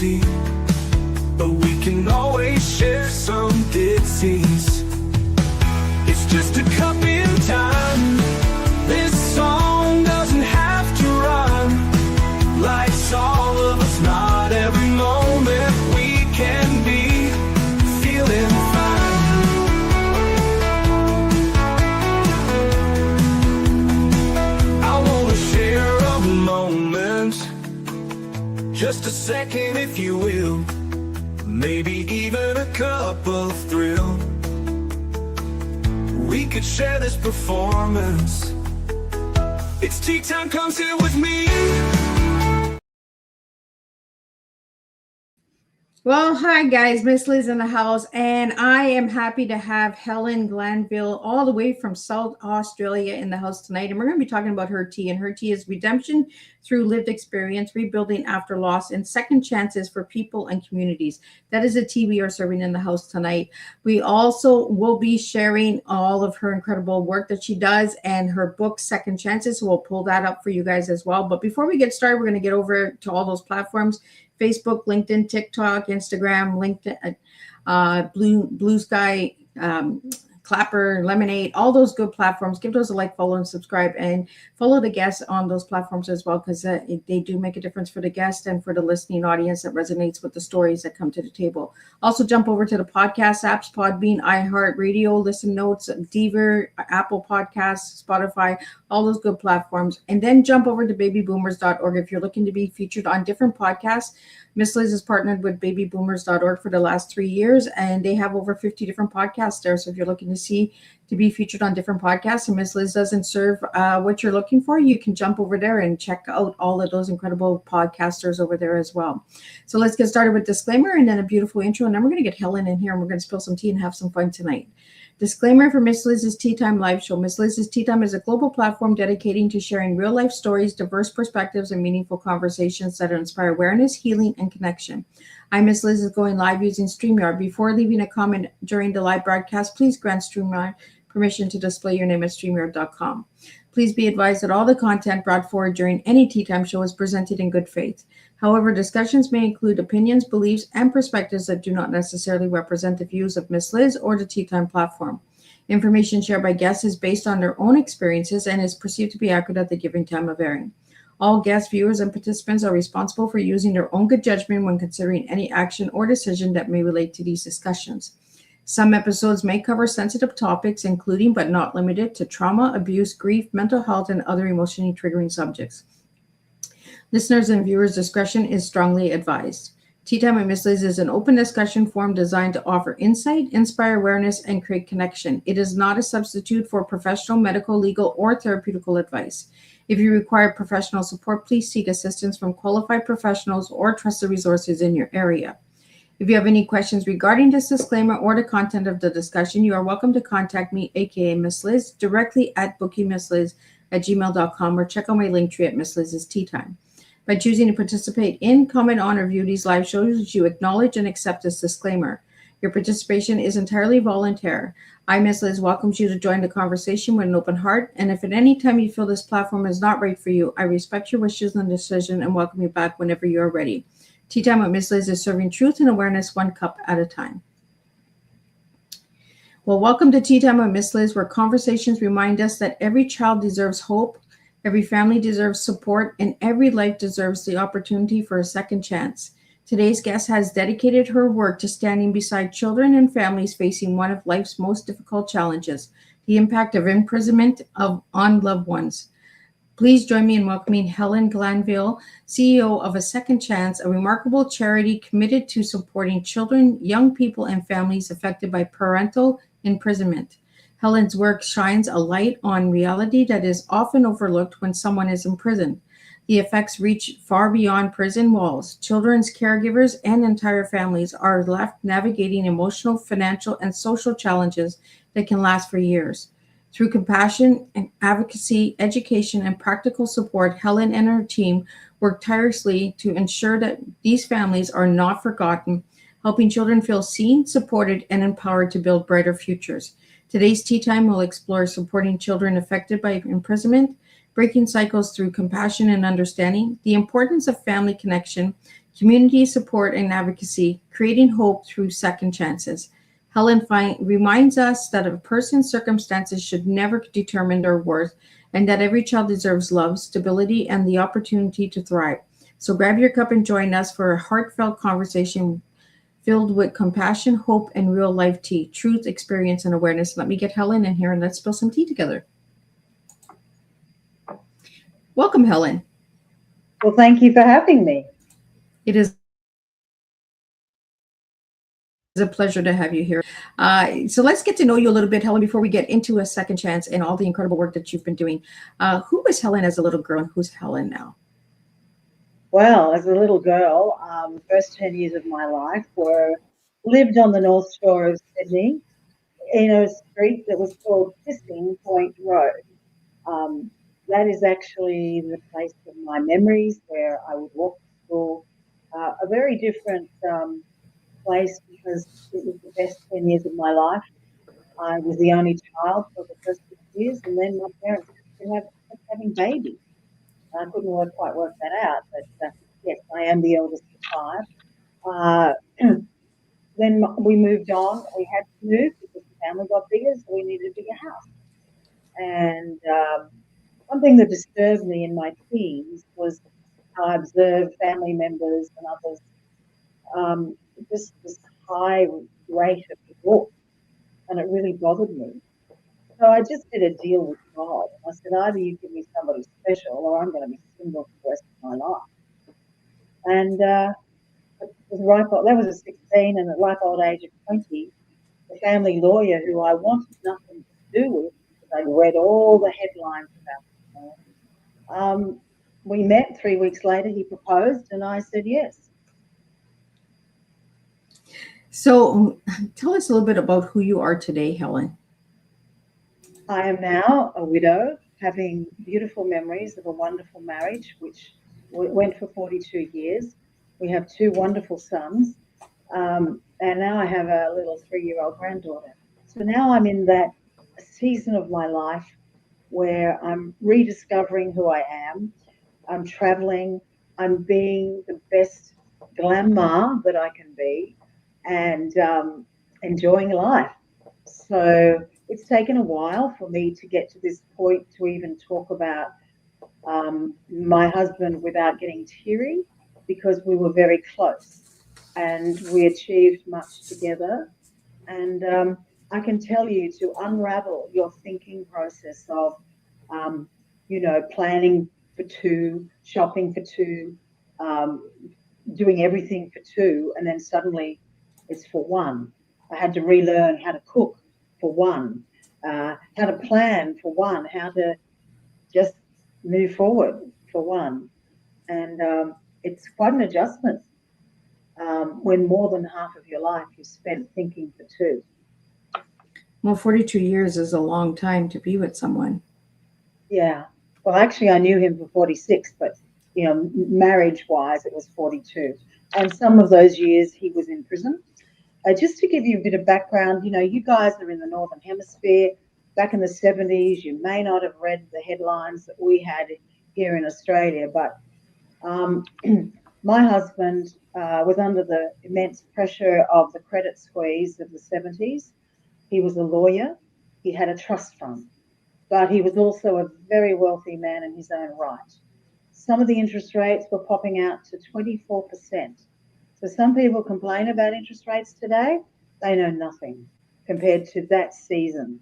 easy, but we can always share some ditties. It's just a cup in time. This song doesn't have to run. Life's all of us, not every moment we can be feeling fine. I wanna share a moment, just a second if you will, maybe even a cup of thrill. We could share this performance. It's tea time, come sit with me. Well, hi guys, Miss Liz in the house, and I am happy to have Helen Glanville all the way from South Australia in the house tonight. And we're going to be talking about her tea, and her tea is redemption through lived experience, rebuilding after loss, and second chances for people and communities. That is a tea we are serving in the house tonight. We also will be sharing all of her incredible work that she does and her book, Second Chances. So we'll pull that up for you guys as well. But before we get started, we're going to get over to all those platforms: Facebook, LinkedIn, TikTok, Instagram, LinkedIn, Blue Sky, Clapper, Lemonade, all those good platforms. Give those a like, follow, and subscribe, and follow the guests on those platforms as well, because they do make a difference for the guest and for the listening audience that resonates with the stories that come to the table. Also, jump over to the podcast apps: Podbean, iHeartRadio, Listen Notes, Deezer, Apple Podcasts, Spotify, all those good platforms. And then jump over to babyboomers.org if you're looking to be featured on different podcasts. Miss Liz has partnered with babyboomers.org for the last 3 years, and they have over 50 different podcasts there. So if you're looking to be featured on different podcasts and Miss Liz doesn't serve what you're looking for, you can jump over there and check out all of those incredible podcasters over there as well. So let's get started with disclaimer and then a beautiful intro, and then we're going to get Helen in here and we're going to spill some tea and have some fun tonight. Disclaimer for Miss Liz's Teatime live show. Miss Liz's Teatime is a global platform dedicating to sharing real life stories, diverse perspectives, and meaningful conversations that inspire awareness, healing, and connection. I'm Miss Liz is going live using StreamYard. Before leaving a comment during the live broadcast, please grant StreamYard permission to display your name at StreamYard.com. Please be advised that all the content brought forward during any Teatime show is presented in good faith. However, discussions may include opinions, beliefs, and perspectives that do not necessarily represent the views of Miss Liz or the Teatime platform. Information shared by guests is based on their own experiences and is perceived to be accurate at the given time of airing. All guests, viewers, and participants are responsible for using their own good judgment when considering any action or decision that may relate to these discussions. Some episodes may cover sensitive topics, including but not limited to trauma, abuse, grief, mental health, and other emotionally triggering subjects. Listeners' and viewers' discretion is strongly advised. Teatime with Miss Liz is an open discussion forum designed to offer insight, inspire awareness, and create connection. It is not a substitute for professional, medical, legal, or therapeutical advice. If you require professional support, please seek assistance from qualified professionals or trusted resources in your area. If you have any questions regarding this disclaimer or the content of the discussion, you are welcome to contact me, aka Miss Liz, directly at bookingmissliz@gmail.com, or check out my link tree at Miss Liz's Teatime. By choosing to participate in, comment on, or view these live shows, you acknowledge and accept this disclaimer. Your participation is entirely voluntary. I, Miss Liz, welcomes you to join the conversation with an open heart, and if at any time you feel this platform is not right for you, I respect your wishes and decision and welcome you back whenever you are ready. Teatime with Miss Liz is serving truth and awareness one cup at a time. Well, welcome to Teatime with Miss Liz, where conversations remind us that every child deserves hope, every family deserves support, and every life deserves the opportunity for a second chance. Today's guest has dedicated her work to standing beside children and families facing one of life's most difficult challenges, the impact of imprisonment on loved ones. Please join me in welcoming Helen Glanville, CEO of A Second Chance, a remarkable charity committed to supporting children, young people, and families affected by parental imprisonment. Helen's work shines a light on reality that is often overlooked when someone is in prison. The effects reach far beyond prison walls. Children's caregivers and entire families are left navigating emotional, financial, and social challenges that can last for years. Through compassion and advocacy, education, and practical support, Helen and her team work tirelessly to ensure that these families are not forgotten, helping children feel seen, supported, and empowered to build brighter futures. Today's Teatime will explore supporting children affected by imprisonment, breaking cycles through compassion and understanding, the importance of family connection, community support and advocacy, creating hope through second chances. Reminds us that a person's circumstances should never determine their worth and that every child deserves love, stability, and the opportunity to thrive. So grab your cup and join us for a heartfelt conversation filled with compassion, hope, and real life tea, truth, experience, and awareness. Let me get Helen in here and let's spill some tea together. Welcome, Helen. Well, thank you for having me. It is a pleasure to have you here. So let's get to know you a little bit, Helen, before we get into a second chance and all the incredible work that you've been doing. Who was Helen as a little girl and who's Helen now? Well, as a little girl, the first 10 years of my life lived on the North Shore of Sydney in a street that was called Kissing Point Road. That is actually the place of my memories where I would walk to school. A very different place because it was the best 10 years of my life. I was the only child for the first 6 years, and then my parents kept having babies. I couldn't quite work that out, but yes, I am the eldest of 5. Then we moved on. We had to move because the family got bigger, so we needed a bigger house. And one thing that disturbed me in my teens was how I observed family members and others just this high rate of divorce, and it really bothered me. So I just did a deal with God. I said, either you give me somebody special or I'm going to be single for the rest of my life. And that was at 16, and at ripe old age of 20, the family lawyer who I wanted nothing to do with, because I'd read all the headlines about him, we met 3 weeks later, he proposed, and I said yes. So tell us a little bit about who you are today, Helen. I am now a widow, having beautiful memories of a wonderful marriage, which went for 42 years. We have 2 wonderful sons, and now I have a little 3-year-old granddaughter. So now I'm in that season of my life where I'm rediscovering who I am. I'm traveling. I'm being the best grandma that I can be, and enjoying life. So it's taken a while for me to get to this point to even talk about my husband without getting teary, because we were very close and we achieved much together. And I can tell you, to unravel your thinking process of, planning for 2, shopping for 2, doing everything for 2, and then suddenly it's for 1. I had to relearn how to cook for 1, how to plan for 1, how to just move forward for 1. And it's quite an adjustment when more than half of your life you spent thinking for 2. Well, 42 years is a long time to be with someone. Yeah. Well, actually, I knew him for 46, but, marriage-wise, it was 42. And some of those years he was in prison. Just to give you a bit of background, you guys are in the Northern Hemisphere. Back in the 70s, you may not have read the headlines that we had here in Australia, but my husband was under the immense pressure of the credit squeeze of the 70s. He was a lawyer. He had a trust fund, but he was also a very wealthy man in his own right. Some of the interest rates were popping out to 24%. So some people complain about interest rates today. They know nothing compared to that season.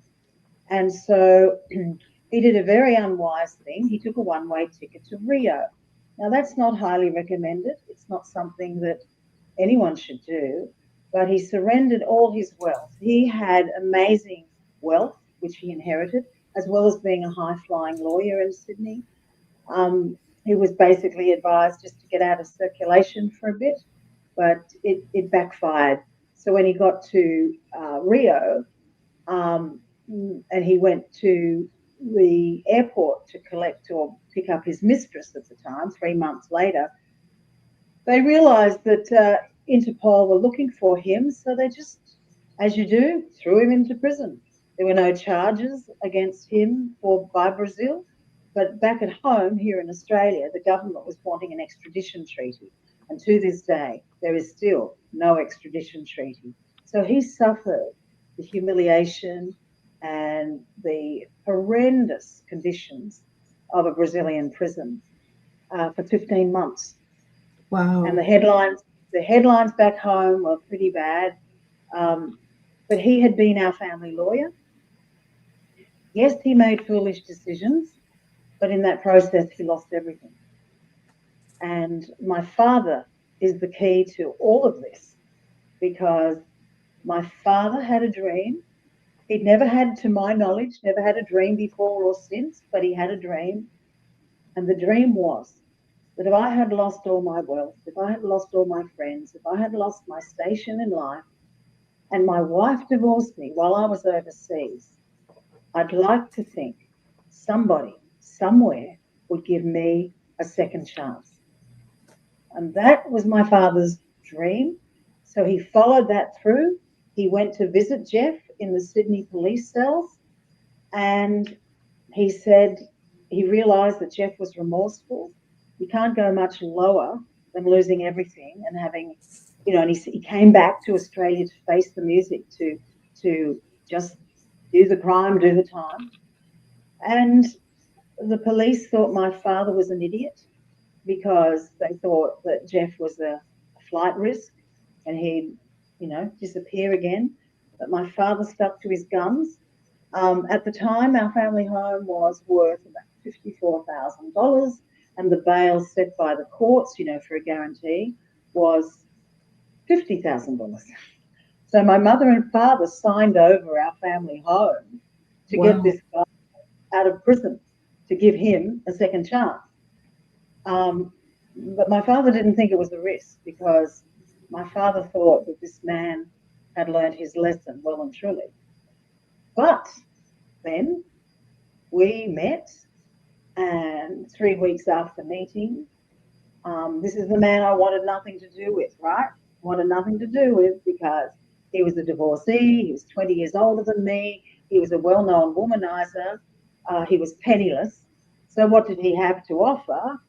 And so he did a very unwise thing. He took a one-way ticket to Rio. Now, that's not highly recommended. It's not something that anyone should do, but he surrendered all his wealth. He had amazing wealth, which he inherited, as well as being a high-flying lawyer in Sydney. He was basically advised just to get out of circulation for a bit, but it backfired. So when he got to Rio, and he went to the airport to collect or pick up his mistress at the time, 3 months later, they realised that Interpol were looking for him, so they just, as you do, threw him into prison. There were no charges against him by Brazil, But back at home here in Australia, the government was wanting an extradition treaty. And to this day, there is still no extradition treaty. So he suffered the humiliation and the horrendous conditions of a Brazilian prison for 15 months. And Wow. the headlines back home were pretty bad. But he had been our family lawyer. Yes, he made foolish decisions, but in that process, he lost everything. And my father is the key to all of this because my father had a dream. He'd never had, to my knowledge, never had a dream before or since, but he had a dream. And the dream was that if I had lost all my wealth, if I had lost all my friends, if I had lost my station in life, and my wife divorced me while I was overseas, I'd like to think somebody, somewhere, would give me a second chance. And that was my father's dream. So he followed that through. He went to visit Jeff in the Sydney police cells, and he said he realised that Jeff was remorseful. You can't go much lower than losing everything and having, and he came back to Australia to face the music, to just do the crime, do the time. And the police thought my father was an idiot because they thought that Jeff was a flight risk and he'd, disappear again. But my father stuck to his guns. At the time, our family home was worth about $54,000, and the bail set by the courts, for a guarantee, was $50,000. So my mother and father signed over our family home to get Wow. this guy out of prison, to give him a second chance. But my father didn't think it was a risk because my father thought that this man had learned his lesson well and truly. But then we met, and 3 weeks after meeting, this is the man I wanted nothing to do with, right? Wanted nothing to do with because he was a divorcee, he was 20 years older than me, he was a well-known womanizer, he was penniless. So what did he have to offer?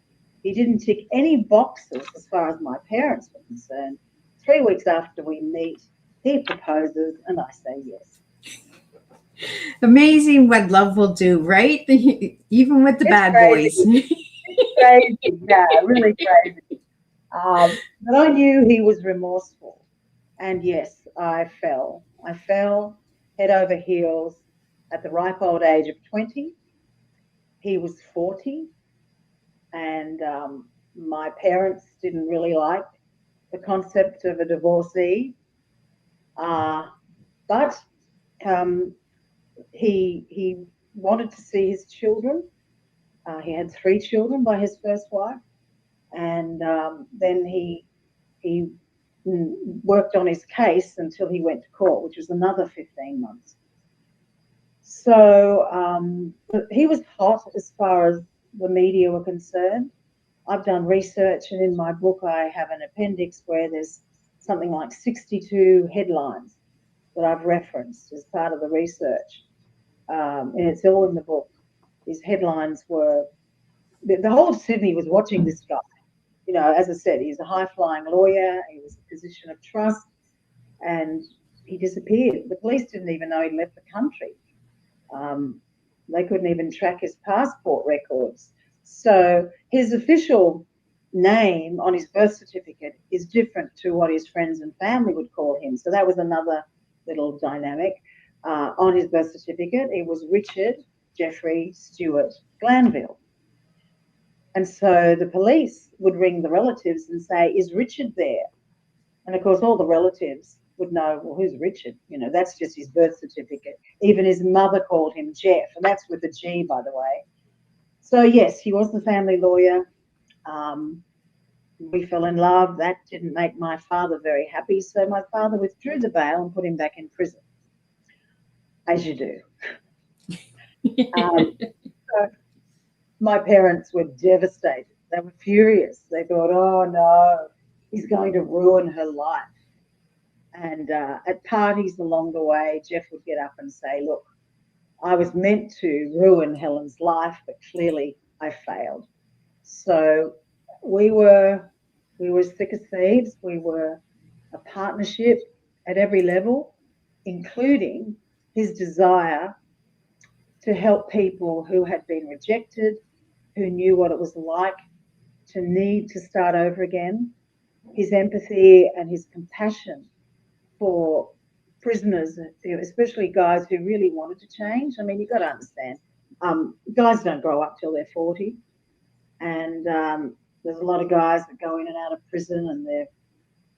He didn't tick any boxes as far as my parents were concerned. 3 weeks after we meet, he proposes and I say yes. Amazing what love will do, right? Even with the It's bad crazy. boys. It's crazy. Yeah, really crazy. But I knew he was remorseful. And yes, I fell. I fell head over heels at the ripe old age of 20. He was 40. And my parents didn't really like the concept of a divorcee. But he wanted to see his children. He had 3 children by his first wife. And then he worked on his case until he went to court, which was another 15 months. So he was hot as far as the media were concerned. I've done research, and in my book I have an appendix where there's something like 62 headlines that I've referenced as part of the research, and it's all in the book. These headlines were, the whole of Sydney was watching this guy. As I said, he's a high-flying lawyer. He was a position of trust, and he disappeared. The police didn't even know he'd left the country. They couldn't even track his passport records. So his official name on his birth certificate is different to what his friends and family would call him. So that was another little dynamic. On his birth certificate, it was Richard Jeffrey Stewart Glanville. And so the police would ring the relatives and say, is Richard there? And of course, all the relatives would know, well, who's Richard? That's just his birth certificate. Even his mother called him Jeff, and that's with a G, by the way. So yes, he was the family lawyer. We fell in love. That didn't make my father very happy. So my father withdrew the bail and put him back in prison, as you do. So my parents were devastated. They were furious. They thought, oh no, he's going to ruin her life. And at parties along the way, Jeff would get up and say, look, I was meant to ruin Helen's life, but clearly I failed. So we were thick as thieves. We were a partnership at every level, including his desire to help people who had been rejected, who knew what it was like to need to start over again. His empathy and his compassion for prisoners, especially guys who really wanted to change. I mean, you've got to understand, guys don't grow up till they're 40. And there's a lot of guys that go in and out of prison, and they're,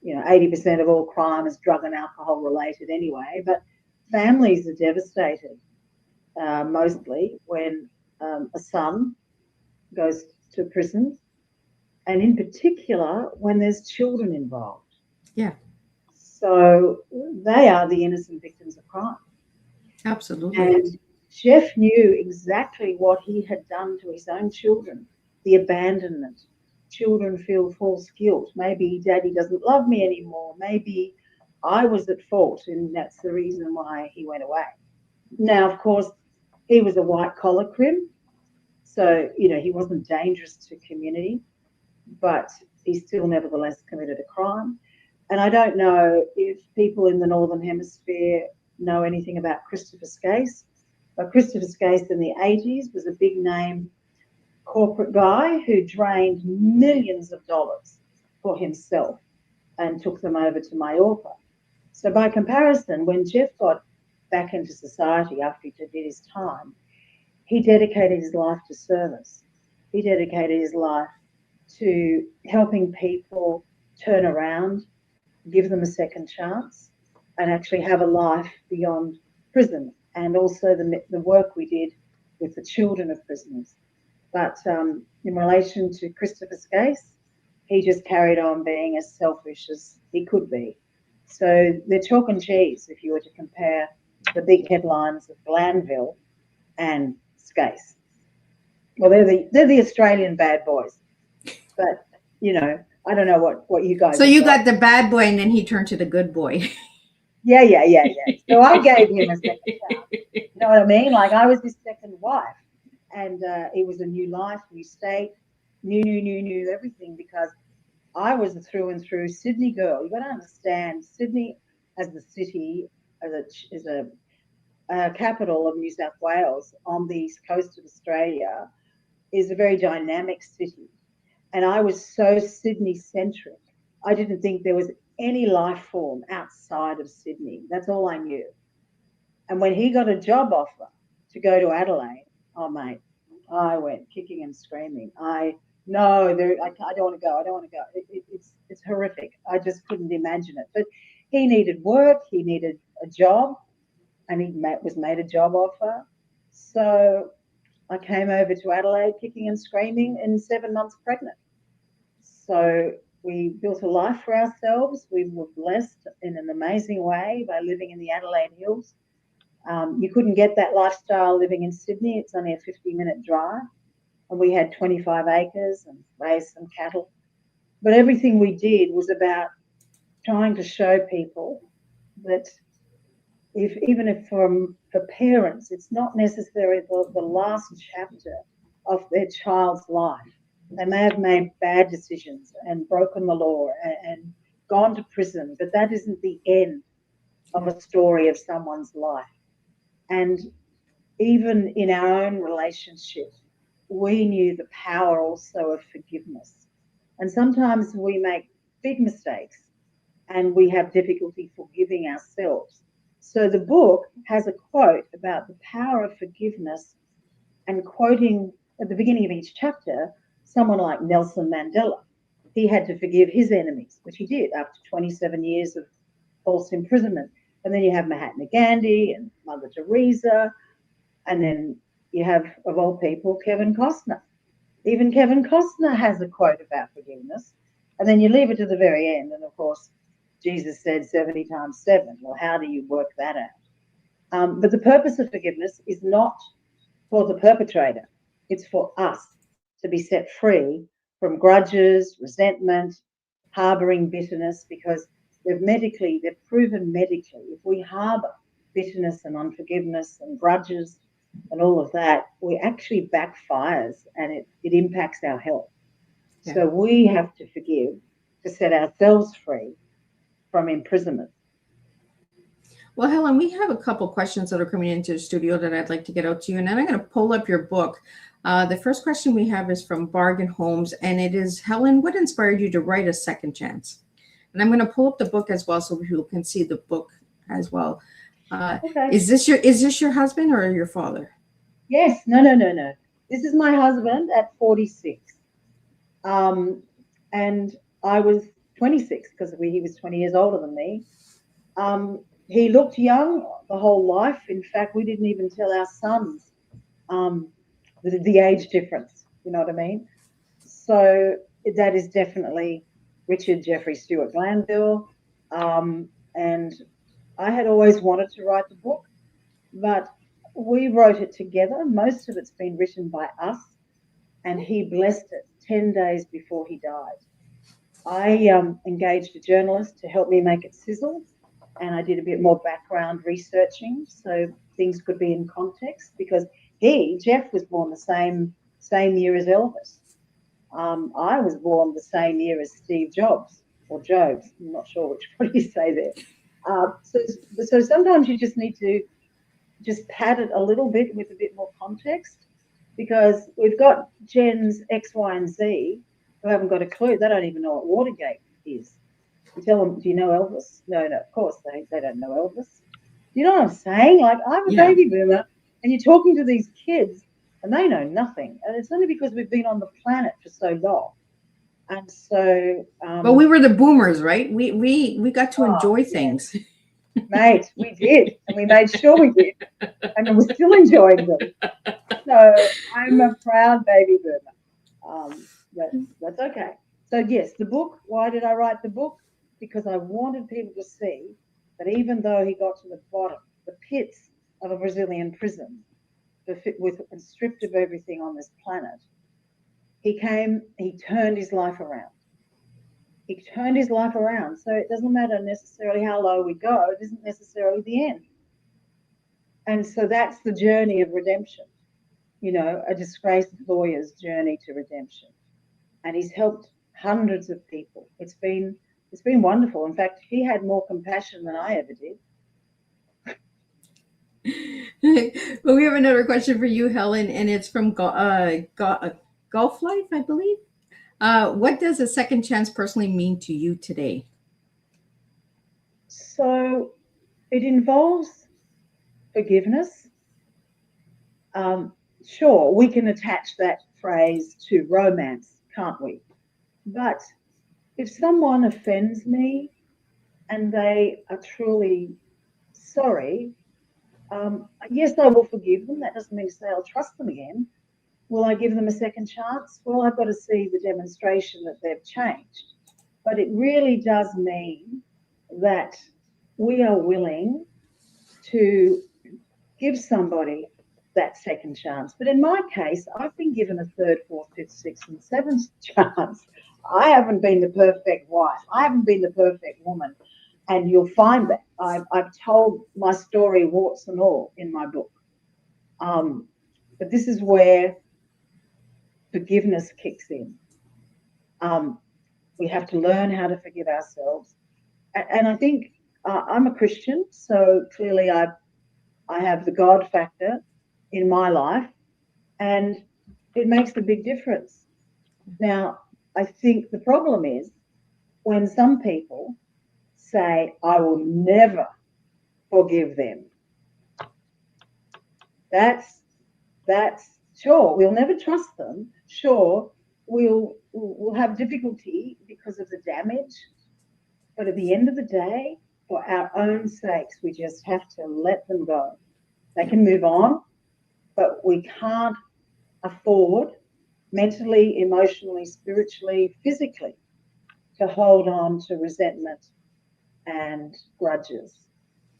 80% of all crime is drug and alcohol related anyway. But families are devastated mostly when a son goes to prison, and in particular when there's children involved. Yeah, So they are the innocent victims of crime. absolutely. And Jeff knew exactly what he had done to his own children, the abandonment. Children feel false guilt. Maybe daddy doesn't love me anymore. Maybe I was at fault, and that's the reason why he went away. Now, of course, he was a white collar crim, so he wasn't dangerous to community, but he still nevertheless committed a crime. And I don't know if people in the Northern Hemisphere know anything about Christopher Skase, but Christopher Skase in the 80s was a big name corporate guy who drained millions of dollars for himself and took them over to Mallorca. So by comparison, when Jeff got back into society after he did his time, he dedicated his life to service. He dedicated his life to helping people turn around, give them a second chance, and actually have a life beyond prison, and also the work we did with the children of prisoners. But in relation to Christopher Skase, he just carried on being as selfish as he could be. So they're chalk and cheese if you were to compare the big headlines of Glanville and Skase. Well, they're the Australian bad boys, but I don't know what you guys. So you got the bad boy, and then he turned to the good boy. Yeah. So I gave him a second chance. You know what I mean? Like, I was his second wife, and it was a new life, new state, new everything, because I was a through and through Sydney girl. You got to understand, Sydney as the city, as a capital of New South Wales on the east coast of Australia, is a very dynamic city. And I was so Sydney centric. I didn't think there was any life form outside of Sydney. That's all I knew. And when he got a job offer to go to Adelaide, oh mate, I went kicking and screaming. I don't want to go. I don't want to go. It's horrific. I just couldn't imagine it. But he needed work. He needed a job, and he was made a job offer. So I came over to Adelaide kicking and screaming and 7 months pregnant. So we built a life for ourselves. We were blessed in an amazing way by living in the Adelaide Hills. You couldn't get that lifestyle living in Sydney. It's only a 50-minute drive. And we had 25 acres and raised some cattle. But everything we did was about trying to show people that even if for parents, it's not necessarily the last chapter of their child's life. They may have made bad decisions and broken the law and gone to prison, but that isn't the end of a story of someone's life. And even in our own relationship, we knew the power also of forgiveness. And sometimes we make big mistakes and we have difficulty forgiving ourselves. So the book has a quote about the power of forgiveness, and quoting at the beginning of each chapter someone like Nelson Mandela. He had to forgive his enemies, which he did after 27 years of false imprisonment. And then you have Mahatma Gandhi and Mother Teresa, and then you have, of all people, Kevin Costner. Even Kevin Costner has a quote about forgiveness. And then you leave it to the very end, and of course, Jesus said 70 times 7. Well, how do you work that out? But the purpose of forgiveness is not for the perpetrator. It's for us to be set free from grudges, resentment, harboring bitterness, because they've proven medically, if we harbor bitterness and unforgiveness and grudges and all of that, we actually backfires and it impacts our health. Yeah. So we have to forgive to set ourselves free from imprisonment. Well, Helen, we have a couple questions that are coming into the studio that I'd like to get out to you, and then I'm going to pull up your book. The first question we have is from Bargain Holmes, and it is, Helen, what inspired you to write A Second Chance? And I'm going to pull up the book as well so people can see the book as well. Okay. Is this your husband or your father? Yes. No. This is my husband at 46. And I was 26 because he was 20 years older than me. He looked young the whole life. In fact, we didn't even tell our sons the age difference. You know what I mean? So that is definitely Richard Jeffrey Stewart Glanville. And I had always wanted to write the book, but we wrote it together. Most of it's been written by us, and he blessed it 10 days before he died. I engaged a journalist to help me make it sizzle, and I did a bit more background researching so things could be in context, because Jeff was born the same year as Elvis. I was born the same year as Steve Jobs, or Jobs. I'm not sure which one you say there. So sometimes you just need to just pad it a little bit with a bit more context, because we've got Gens X, Y, and Z who haven't got a clue. They don't even know what Watergate is. You tell them, do you know Elvis? No, of course they don't know Elvis. You know what I'm saying? Like, I'm a baby boomer, and you're talking to these kids, and they know nothing. And it's only because we've been on the planet for so long. And so... but we were the boomers, right? We got to enjoy things. Mate, we did. And we made sure we did. And we're still enjoying them. So I'm a proud baby boomer. That's okay. So, yes, the book. Why did I write the book? Because I wanted people to see that even though he got to the bottom, the pits of a Brazilian prison, and stripped of everything on this planet, he turned his life around. He turned his life around. So it doesn't matter necessarily how low we go. It isn't necessarily the end. And so that's the journey of redemption, a disgraced lawyer's journey to redemption. And he's helped hundreds of people. It's been wonderful. In fact, he had more compassion than I ever did. Well, we have another question for you, Helen, and it's from Golf Life, I believe. What does a second chance personally mean to you today? So it involves forgiveness. Sure, we can attach that phrase to romance, can't we? But if someone offends me and they are truly sorry, yes, I will forgive them. That doesn't mean to say I'll trust them again. Will I give them a second chance? Well, I've got to see the demonstration that they've changed. But it really does mean that we are willing to give somebody that second chance. But in my case, I've been given a third, fourth, fifth, sixth, and seventh chance. I haven't been the perfect wife. I haven't been the perfect woman. And you'll find that. I've told my story, warts and all, in my book. But this is where forgiveness kicks in. We have to learn how to forgive ourselves. And I think I'm a Christian, so clearly I have the God factor in my life, and it makes a big difference. Now, I think the problem is when some people say, I will never forgive them. That's sure, we'll never trust them. Sure, we'll have difficulty because of the damage. But at the end of the day, for our own sakes, we just have to let them go. They can move on, but we can't afford mentally, emotionally, spiritually, physically to hold on to resentment and grudges.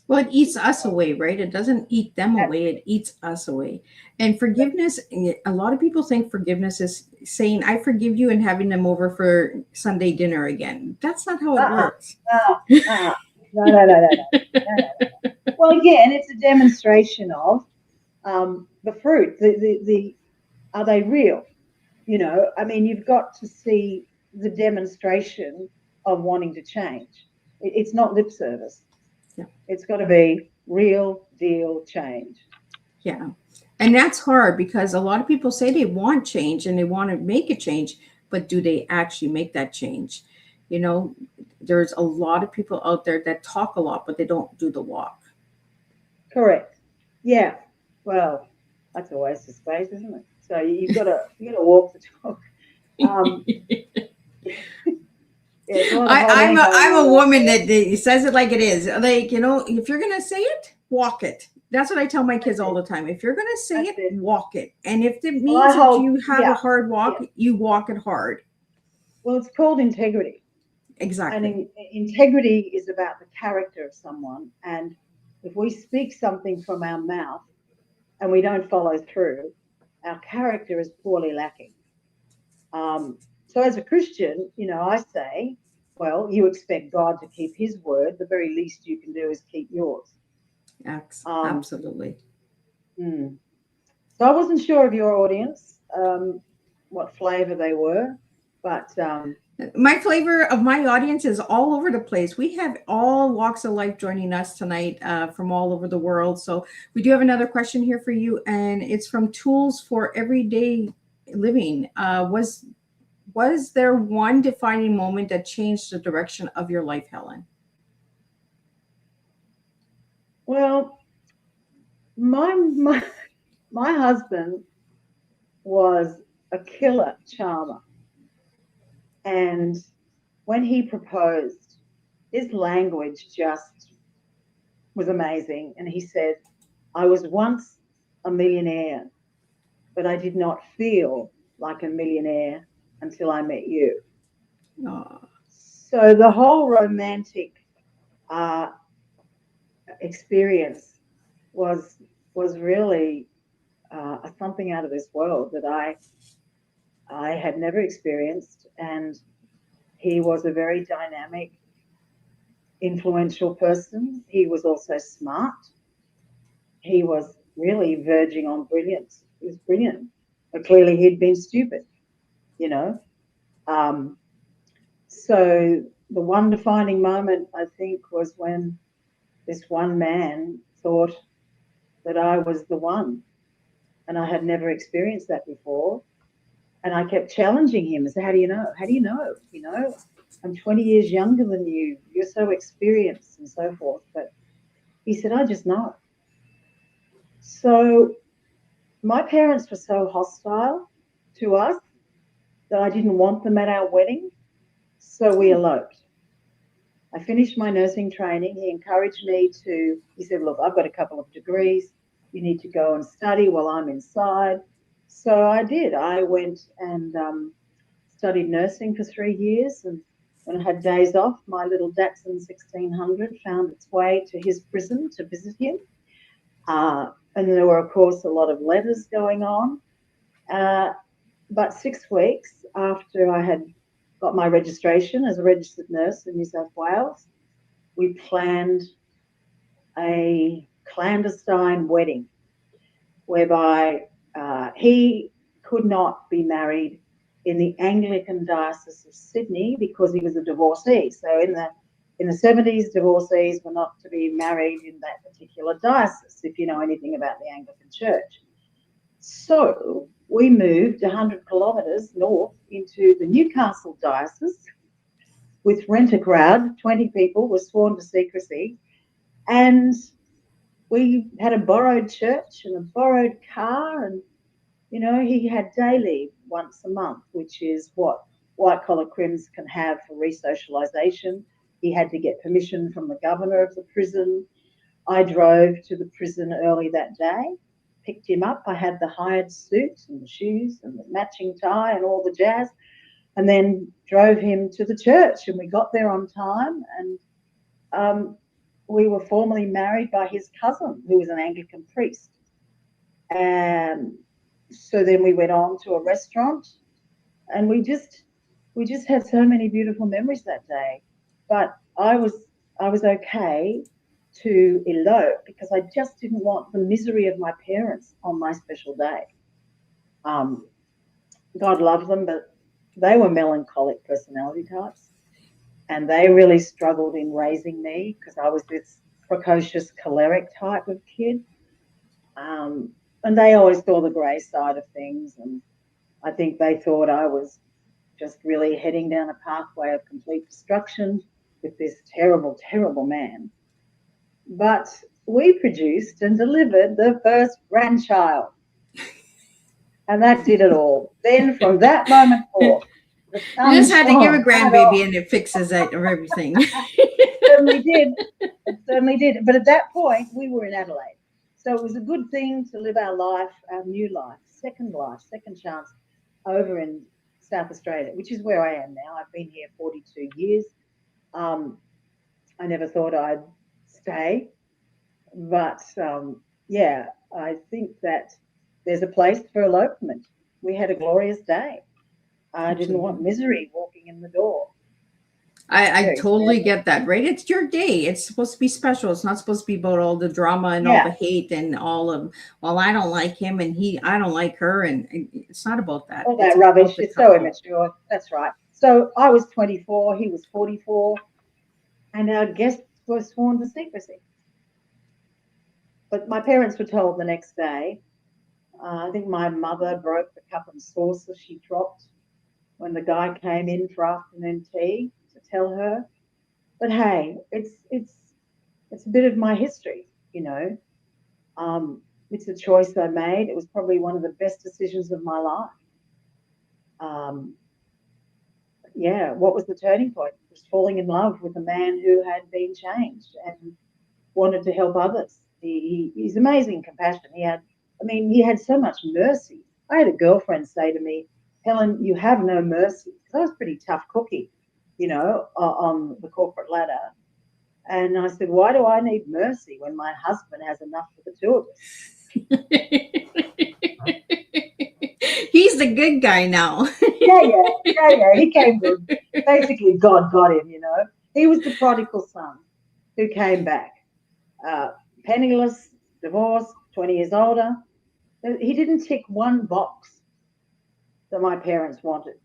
Well, it eats us away, right? It doesn't eat them away. It eats us away. And forgiveness, a lot of people think forgiveness is saying, I forgive you, and having them over for Sunday dinner again. That's not how it works. No. Well, again, it's a demonstration of the fruit, the are they real? You know, I mean, you've got to see the demonstration of wanting to change. It's not lip service. Yeah. It's got to be real deal change. Yeah. And that's hard because a lot of people say they want change and they want to make a change, but do they actually make that change? You know, there's a lot of people out there that talk a lot, but they don't do the walk. Correct. Yeah. Well, that's a waste of space, isn't it? So you got to walk the talk. Um, yeah, it's a lot of hot air I'm going a around. woman that says it like it is. Like, you know, if you're gonna say it, walk it. That's what I tell my That's kids all it. the time. If you're gonna say That's it, it. walk it. And if it Well, I means that hold. you have a Yeah. hard Yeah. walk, you walk it hard. Well, it's called integrity. And Exactly. integrity is about the character of someone. And if we speak something from our mouth and we don't follow through, our character is poorly lacking. Um, so, as a Christian, you know, I say, well, you expect God to keep his word. The very least you can do is keep yours. Um, Absolutely. hmm. So, I wasn't sure of your audience, what flavor they were, but My flavor of my audience is all over the place. We have all walks of life joining us tonight from all over the world. So we do have another question here for you, and it's from Tools for Everyday Living. Was there one defining moment that changed the direction of your life, Helen? well, my my husband was a killer charmer. And when he proposed, his language just was amazing. And he said, I was once a millionaire, but I did not feel like a millionaire until I met you. Oh, So the whole romantic uh, experience was was really something out of this world that I had never experienced, and he was a very dynamic, influential person. He was also smart. He was really verging on brilliance. He was brilliant, but clearly he'd been stupid, you know. Um, so the one defining moment, I think, was when this one man thought that I was the one, and I had never experienced that before. And I kept challenging him. I said, "How do you know? How do you know? You know, I'm 20 years younger than you. You're so experienced and so forth." But he said, "I just know." So my parents were so hostile to us that I didn't want them at our wedding. So we eloped. I finished my nursing training. He encouraged me to, he said, look, I've got a couple of degrees. You need to go and study while I'm inside. So I did. I went and studied nursing for 3 years. And when I had days off, my little Datsun 1600 found its way to his prison to visit him. And there were, of course, a lot of letters going on. But 6 weeks after I had got my registration as a registered nurse in New South Wales, we planned a clandestine wedding whereby he could not be married in the Anglican Diocese of Sydney because he was a divorcee. So in the 70s, divorcees were not to be married in that particular diocese, if you know anything about the Anglican Church. So we moved 100 kilometres north into the Newcastle diocese with Rent a Crowd. 20 people were sworn to secrecy. And we had a borrowed church and a borrowed car. And, you know, he had day leave once a month, which is what white collar crims can have for resocialisation. He had to get permission from the governor of the prison. I drove to the prison early that day, picked him up. I had the hired suit and the shoes and the matching tie and all the jazz, and then drove him to the church. And we got there on time, and we were formally married by his cousin, who was an Anglican priest. And so then we went on to a restaurant, and we just had so many beautiful memories that day. But I was okay to elope because I just didn't want the misery of my parents on my special day. God love them, but they were melancholic personality types, and they really struggled in raising me because I was this precocious choleric type of kid. And they always saw the grey side of things, and I think they thought I was just really heading down a pathway of complete destruction with this terrible, terrible man. But we produced and delivered the first grandchild, and that did it all. Then from that moment forth, the You sun just had to give a shone right grandbaby off. and it fixes it or everything. It certainly did. It certainly did. But at that point, we were in Adelaide. So it was a good thing to live our life, our new life, second chance over in South Australia, which is where I am now. I've been here 42 years. I never thought I'd stay. But yeah, I think that there's a place for elopement. We had a glorious day. I didn't want misery walking in the door. I Very totally sad. get that, right? It's your day. It's supposed to be special. It's not supposed to be about all the drama and all Yeah. the hate and all of, well, I don't like him and I don't like her. And it's not about that. All It's that about rubbish the is so couple. immature. That's right. So I was 24, he was 44, and our guests were sworn to secrecy. But my parents were told the next day. I think my mother broke the cup and saucer she dropped when the guy came in for afternoon tea to tell her. But hey, it's a bit of my history, you know. It's a choice I made. It was probably one of the best decisions of my life. Um, yeah, what was the turning point? It was falling in love with a man who had been changed and wanted to help others. He's amazing compassion. He had so much mercy. I had a girlfriend say to me, Helen, you have no mercy. Because I was a pretty tough cookie, you know, on the corporate ladder. And I said, why do I need mercy when my husband has enough for the two of us? He's the good guy now. Yeah. He came good. Basically, God got him, you know. He was the prodigal son who came back, penniless, divorced, 20 years older. He didn't tick one box that my parents wanted.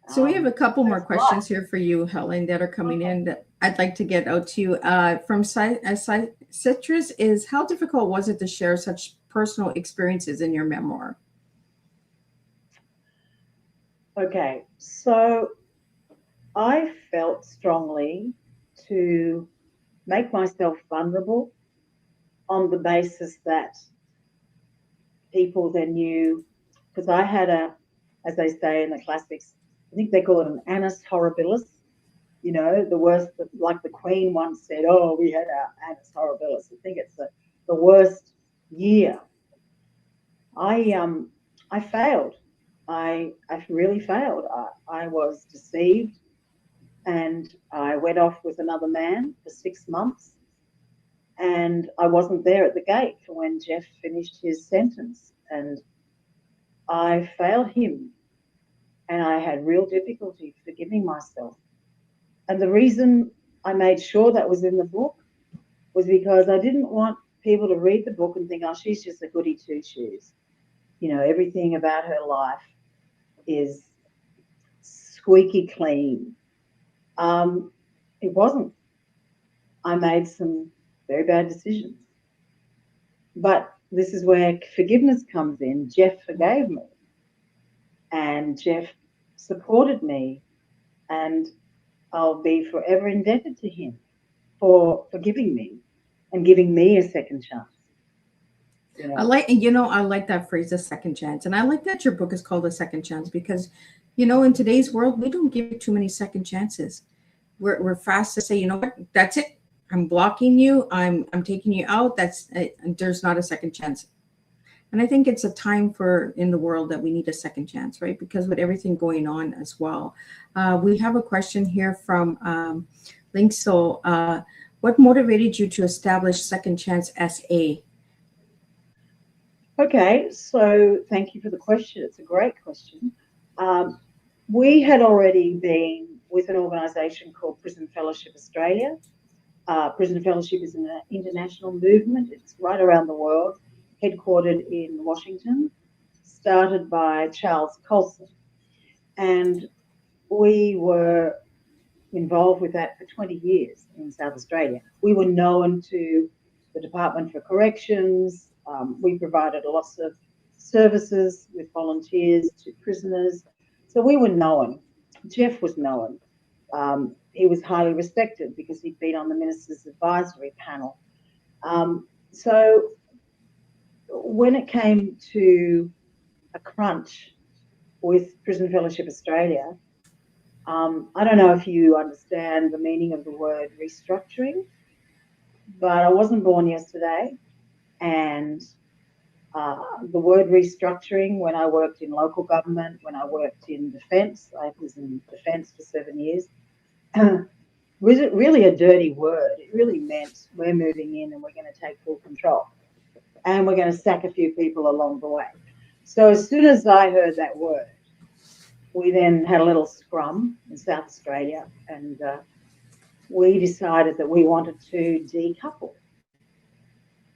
So we have a couple more That's questions here for you, Helen, that are coming in that I'd like to get out to you. From Citrus is, how difficult was it to share such personal experiences in your memoir? Okay, so I felt strongly to make myself vulnerable on the basis that people then knew, because I had as they say in the classics, I think they call it an annus horribilis, you know, the worst, like the Queen once said, oh, we had our annus horribilis. I think it's the worst year. I failed. I really failed. I was deceived, and I went off with another man for 6 months, and I wasn't there at the gate for when Jeff finished his sentence, and I failed him, and I had real difficulty forgiving myself. And the reason I made sure that was in the book was because I didn't want people to read the book and think, oh, she's just a goody two-shoes. You know, everything about her life is squeaky clean. It wasn't. I made some very bad decisions. But this is where forgiveness comes in. Jeff forgave me, and Jeff supported me, and I'll be forever indebted to him for forgiving me and giving me a second chance. You know? I like that phrase, a second chance. And I like that your book is called A Second Chance because, you know, in today's world, we don't give too many second chances. We're fast to say, you know what, that's it. I'm blocking you. I'm taking you out. There's not a second chance. And I think it's a time in the world that we need a second chance, right? Because with everything going on as well. We have a question here from Link. So what motivated you to establish Second Chance SA? Okay, so thank you for the question. It's a great question. We had already been with an organisation called Prison Fellowship Australia, Prison Fellowship is an international movement. It's right around the world, headquartered in Washington, started by Charles Colson. And we were involved with that for 20 years in South Australia. We were known to the Department for Corrections. We provided lots of services with volunteers to prisoners. So we were known. Jeff was known. He was highly respected because he'd been on the Minister's Advisory Panel. So when it came to a crunch with Prison Fellowship Australia, I don't know if you understand the meaning of the word restructuring, but I wasn't born yesterday. And the word restructuring, when I worked in local government, when I worked in defence, I was in defence for 7 years, was it really a dirty word? It really meant we're moving in and we're going to take full control. And we're going to sack a few people along the way. So as soon as I heard that word, we then had a little scrum in South Australia, and we decided that we wanted to decouple.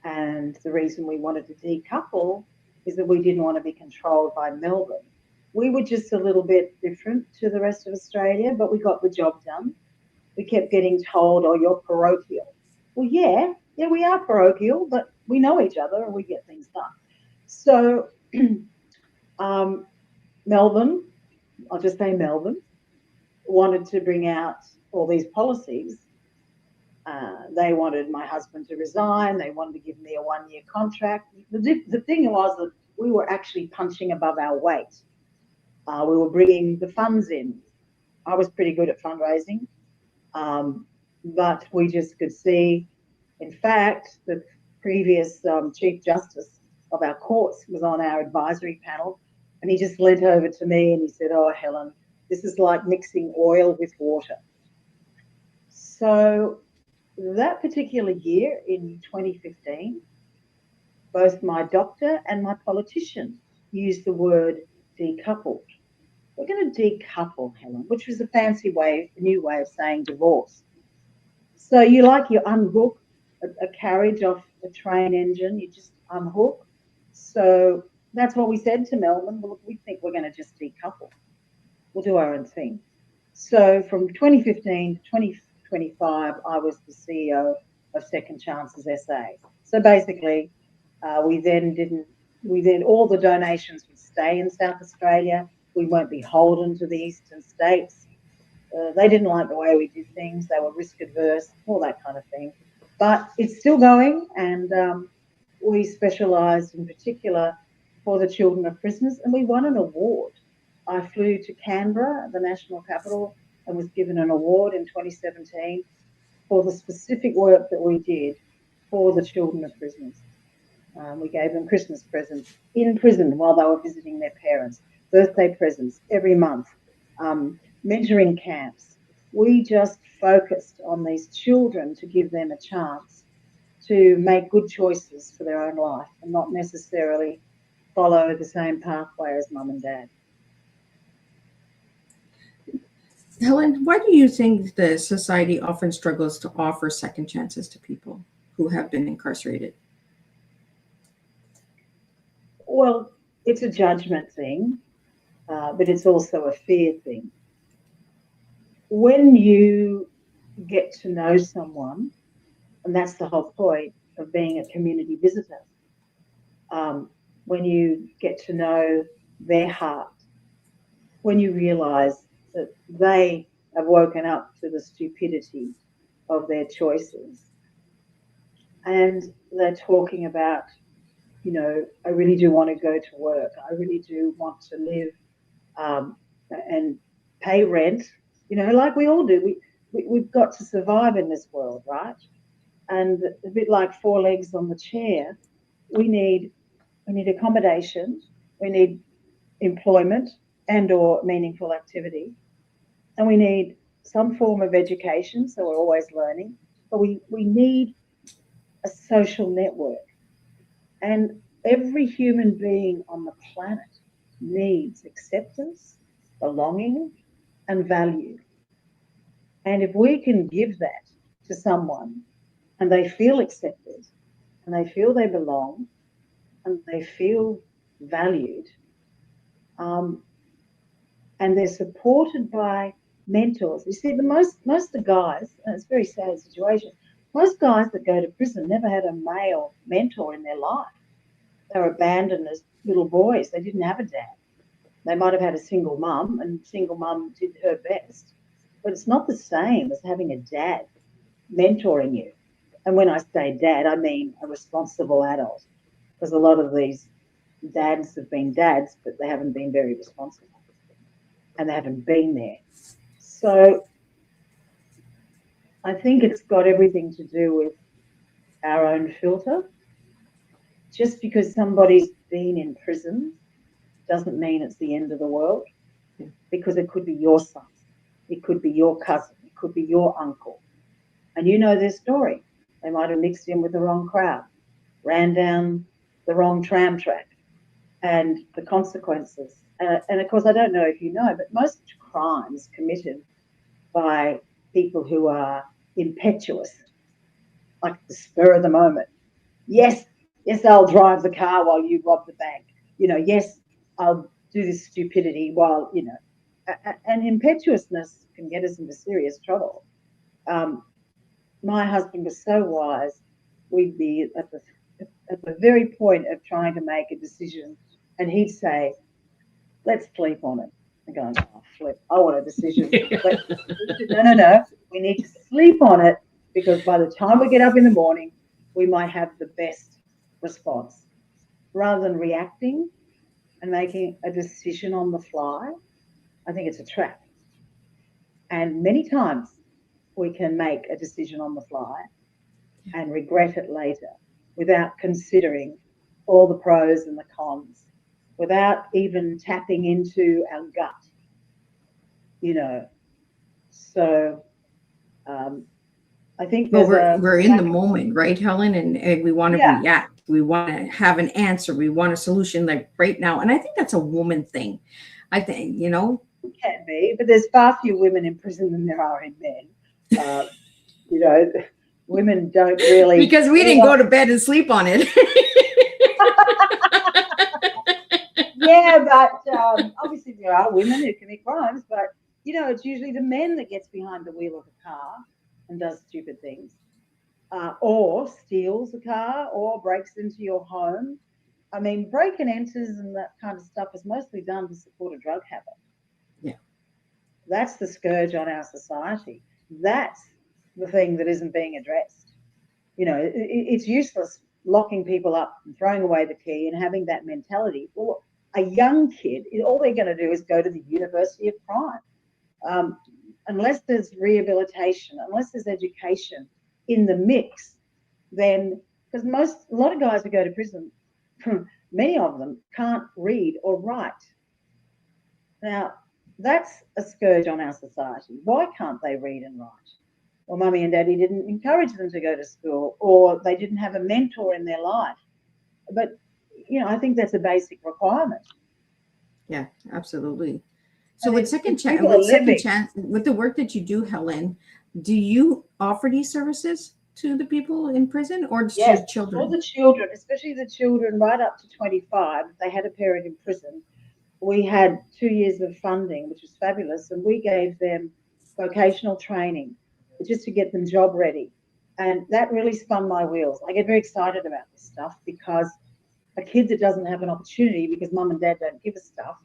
And the reason we wanted to decouple is that we didn't want to be controlled by Melbourne. We were just a little bit different to the rest of Australia, but we got the job done. We kept getting told, oh, you're parochial. Well, yeah, we are parochial, but we know each other and we get things done. So Melbourne, I'll just say Melbourne, wanted to bring out all these policies. They wanted my husband to resign. They wanted to give me a 1-year contract. The thing was that we were actually punching above our weight. We were bringing the funds in. I was pretty good at fundraising, but we just could see, in fact, the previous Chief Justice of our courts was on our advisory panel, and he just leant over to me and he said, oh, Helen, this is like mixing oil with water. So that particular year in 2015, both my doctor and my politician used the word decoupled. We're going to decouple, Helen, which was a fancy way, a new way of saying divorce. So you unhook a carriage off a train engine, you just unhook. So that's what we said to Melbourne. Well, we think we're going to just decouple. We'll do our own thing. So from 2015 to 2025, I was the CEO of Second Chances SA. So basically, we then all the donations would stay in South Australia. We weren't beholden to the eastern states. They didn't like the way we did things. They were risk adverse, all that kind of thing. But it's still going, and we specialised in particular for the children of prisoners, and we won an award. I flew to Canberra, the national capital, and was given an award in 2017 for the specific work that we did for the children of prisoners. We gave them Christmas presents in prison while they were visiting their parents, birthday presents every month, mentoring camps. We just focused on these children to give them a chance to make good choices for their own life and not necessarily follow the same pathway as mum and dad. Helen, why do you think the society often struggles to offer second chances to people who have been incarcerated? Well, it's a judgment thing, but it's also a fear thing. When you get to know someone, and that's the whole point of being a community visitor, when you get to know their heart, when you realise that they have woken up to the stupidity of their choices, and they're talking about, you know, I really do want to go to work. I really do want to live and pay rent, you know, like we all do. We've got to survive in this world, right? And a bit like four legs on the chair, we need accommodation, we need employment and or meaningful activity, and we need some form of education, so we're always learning, but we need a social network. And every human being on the planet needs acceptance, belonging, and value. And if we can give that to someone and they feel accepted and they feel they belong and they feel valued, and they're supported by mentors. You see, most of the guys, and it's a very sad situation, most guys that go to prison never had a male mentor in their life. They were abandoned as little boys. They didn't have a dad. They might have had a single mum, and single mum did her best. But it's not the same as having a dad mentoring you. And when I say dad, I mean a responsible adult, because a lot of these dads have been dads, but they haven't been very responsible and they haven't been there. So I think it's got everything to do with our own filter. Just because somebody's been in prison doesn't mean it's the end of the world, because it could be your son, it could be your cousin, it could be your uncle. And you know their story. They might have mixed in with the wrong crowd, ran down the wrong tram track, and the consequences. And of course, I don't know if you know, but most crimes committed by people who are impetuous, like the spur of the moment. Yes, I'll drive the car while you rob the bank. Yes, I'll do this stupidity while, and impetuousness can get us into serious trouble. My husband was so wise. We'd be at the very point of trying to make a decision, and he'd say, let's sleep on it. I'm going, oh, flip, I want a decision. No. We need to sleep on it, because by the time we get up in the morning, we might have the best response. Rather than reacting and making a decision on the fly, I think it's a trap. And many times we can make a decision on the fly and regret it later without considering all the pros and the cons, without even tapping into our gut, So I think we're in the moment, right, Helen? And we want to react. We want to have an answer. We want a solution like right now. And I think that's a woman thing. I think, It can be, but there's far fewer women in prison than there are in men. Women don't really. Because we didn't go to bed and sleep on it. Yeah, but obviously there are women who commit crimes, but, it's usually the men that gets behind the wheel of the car and does stupid things, or steals a car or breaks into your home. I mean, break and enters and that kind of stuff is mostly done to support a drug habit. Yeah. That's the scourge on our society. That's the thing that isn't being addressed. It's useless locking people up and throwing away the key and having that mentality. Well, a young kid, all they're going to do is go to the University of Crime. Unless there's rehabilitation, unless there's education in the mix, then, because a lot of guys who go to prison, many of them can't read or write. Now, that's a scourge on our society. Why can't they read and write? Well, mummy and daddy didn't encourage them to go to school, or they didn't have a mentor in their life. But, I think that's a basic requirement. Yeah, absolutely. So with the work that you do, Helen, do you offer these services to the people in prison, or just to children? All the children, especially the children right up to 25. They had a parent in prison. We had 2 years of funding, which was fabulous, and we gave them vocational training just to get them job ready. And that really spun my wheels. I get very excited about this stuff, because a kid that doesn't have an opportunity because mum and dad don't give us stuff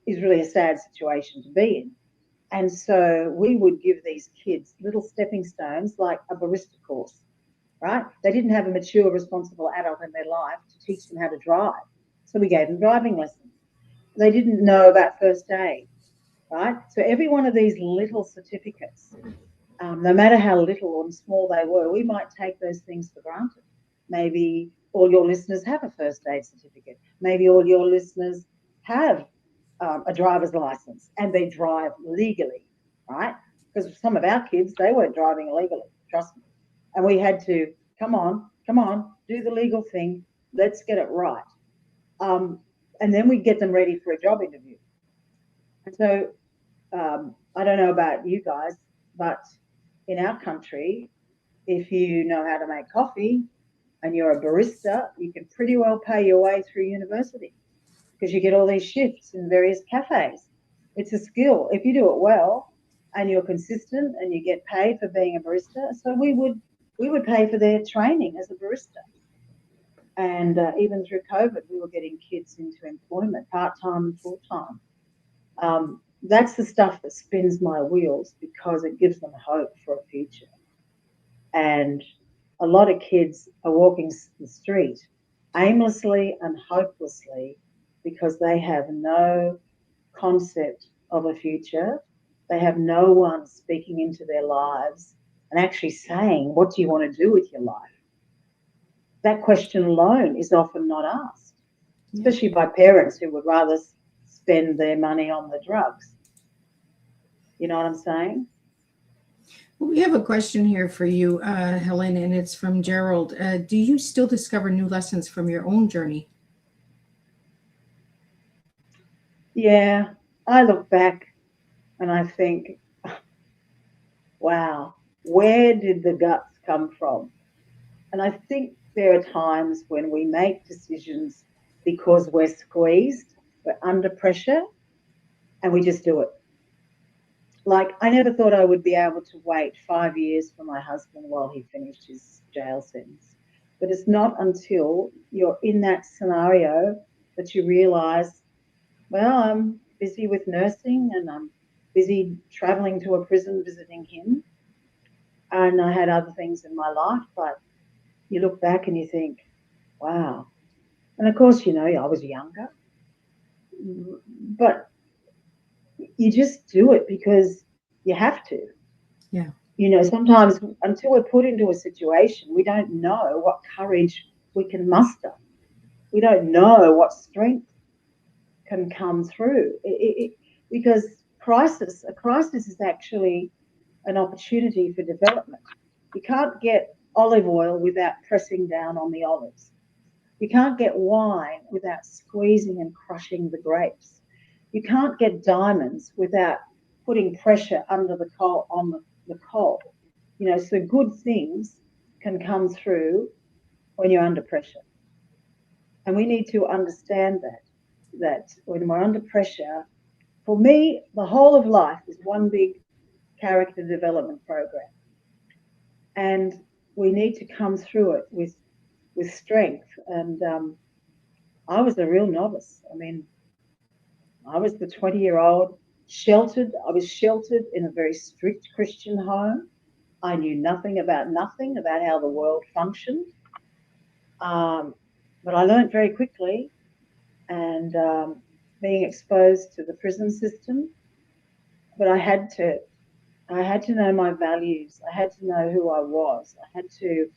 is really a sad situation to be in. And so we would give these kids little stepping stones, like a barista course, right? They didn't have a mature, responsible adult in their life to teach them how to drive. So we gave them driving lessons. They didn't know about first aid, right? So every one of these little certificates, no matter how little or small they were, we might take those things for granted. Maybe all your listeners have a first aid certificate. Maybe all your listeners have a driver's license and they drive legally, right? Because some of our kids, they weren't driving illegally, trust me. And we had to, come on, do the legal thing. Let's get it right. And then we get them ready for a job interview. And so I don't know about you guys, but in our country, if you know how to make coffee and you're a barista, you can pretty well pay your way through university because you get all these shifts in various cafes. It's a skill. If you do it well and you're consistent and you get paid for being a barista, so we would pay for their training as a barista. And even through COVID, we were getting kids into employment, part-time and full-time. That's the stuff that spins my wheels because it gives them hope for a future. And a lot of kids are walking the street aimlessly and hopelessly because they have no concept of a future. They have no one speaking into their lives and actually saying, what do you want to do with your life? That question alone is often not asked, especially by parents who would rather spend their money on the drugs. You know what I'm saying? We have a question here for you, Helen, and it's from Gerald. Do you still discover new lessons from your own journey? Yeah, I look back and I think, wow, where did the guts come from? And I think there are times when we make decisions because we're squeezed, we're under pressure, and we just do it. Like, I never thought I would be able to wait 5 years for my husband while he finished his jail sentence. But it's not until you're in that scenario that you realize, well, I'm busy with nursing and I'm busy traveling to a prison visiting him. And I had other things in my life, but you look back and you think, wow. And of course, you know, I was younger, but you just do it because you have to. Yeah. You know, sometimes until we're put into a situation, we don't know what courage we can muster. We don't know what strength can come through. Because a crisis is actually an opportunity for development. You can't get olive oil without pressing down on the olives. You can't get wine without squeezing and crushing the grapes. You can't get diamonds without putting pressure under the coal on the coal. You know, so good things can come through when you're under pressure. And we need to understand that when we're under pressure, for me, the whole of life is one big character development program. And we need to come through it with strength. And I was a real novice. I mean, I was the 20-year-old sheltered. I was sheltered in a very strict Christian home. I knew nothing about how the world functioned. But I learned very quickly, and being exposed to the prison system. But I had to know my values. I had to know who I was. I had to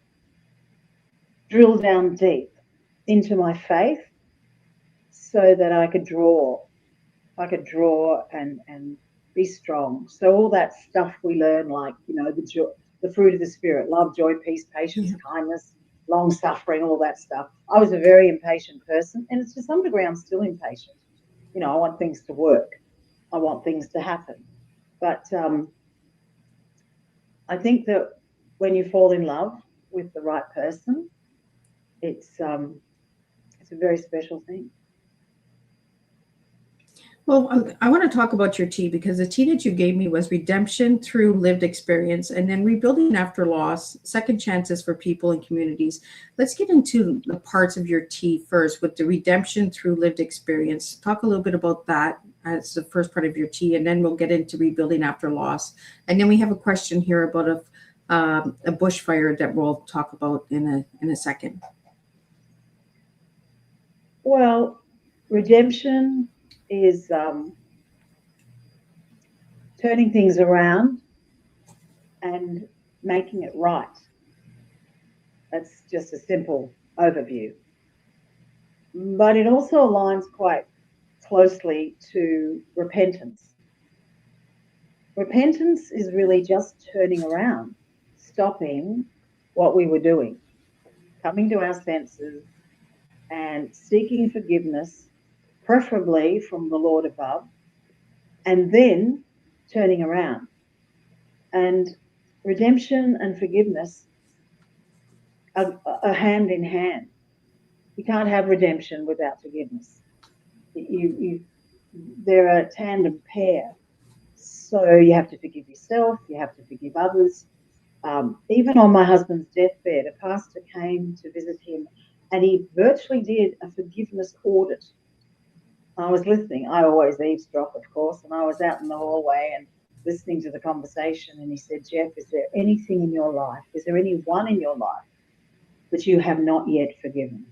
drill down deep into my faith so that I could draw and be strong. So all that stuff we learn, like, you know, the fruit of the Spirit, love, joy, peace, patience, kindness, long suffering, all that stuff. I was a very impatient person, and to some degree I'm still impatient. You know, I want things to work. I want things to happen. But I think that when you fall in love with the right person, it's a very special thing. Well, I want to talk about your tea because the tea that you gave me was redemption through lived experience and then rebuilding after loss, second chances for people and communities. Let's get into the parts of your tea first with the redemption through lived experience. Talk a little bit about that as the first part of your tea, and then we'll get into rebuilding after loss. And then we have a question here about a bushfire that we'll talk about in a second. Well, redemption is turning things around and making it right. That's just a simple overview. But it also aligns quite closely to repentance. Repentance is really just turning around, stopping what we were doing, coming to our senses and seeking forgiveness, preferably from the Lord above, and then turning around. And redemption and forgiveness are hand in hand. You can't have redemption without forgiveness. They're a tandem pair. So you have to forgive yourself, you have to forgive others. Even on my husband's deathbed, a pastor came to visit him and he virtually did a forgiveness audit. I was listening. I always eavesdrop, of course, and I was out in the hallway and listening to the conversation. And he said, Jeff, is there anything in your life? Is there anyone in your life that you have not yet forgiven?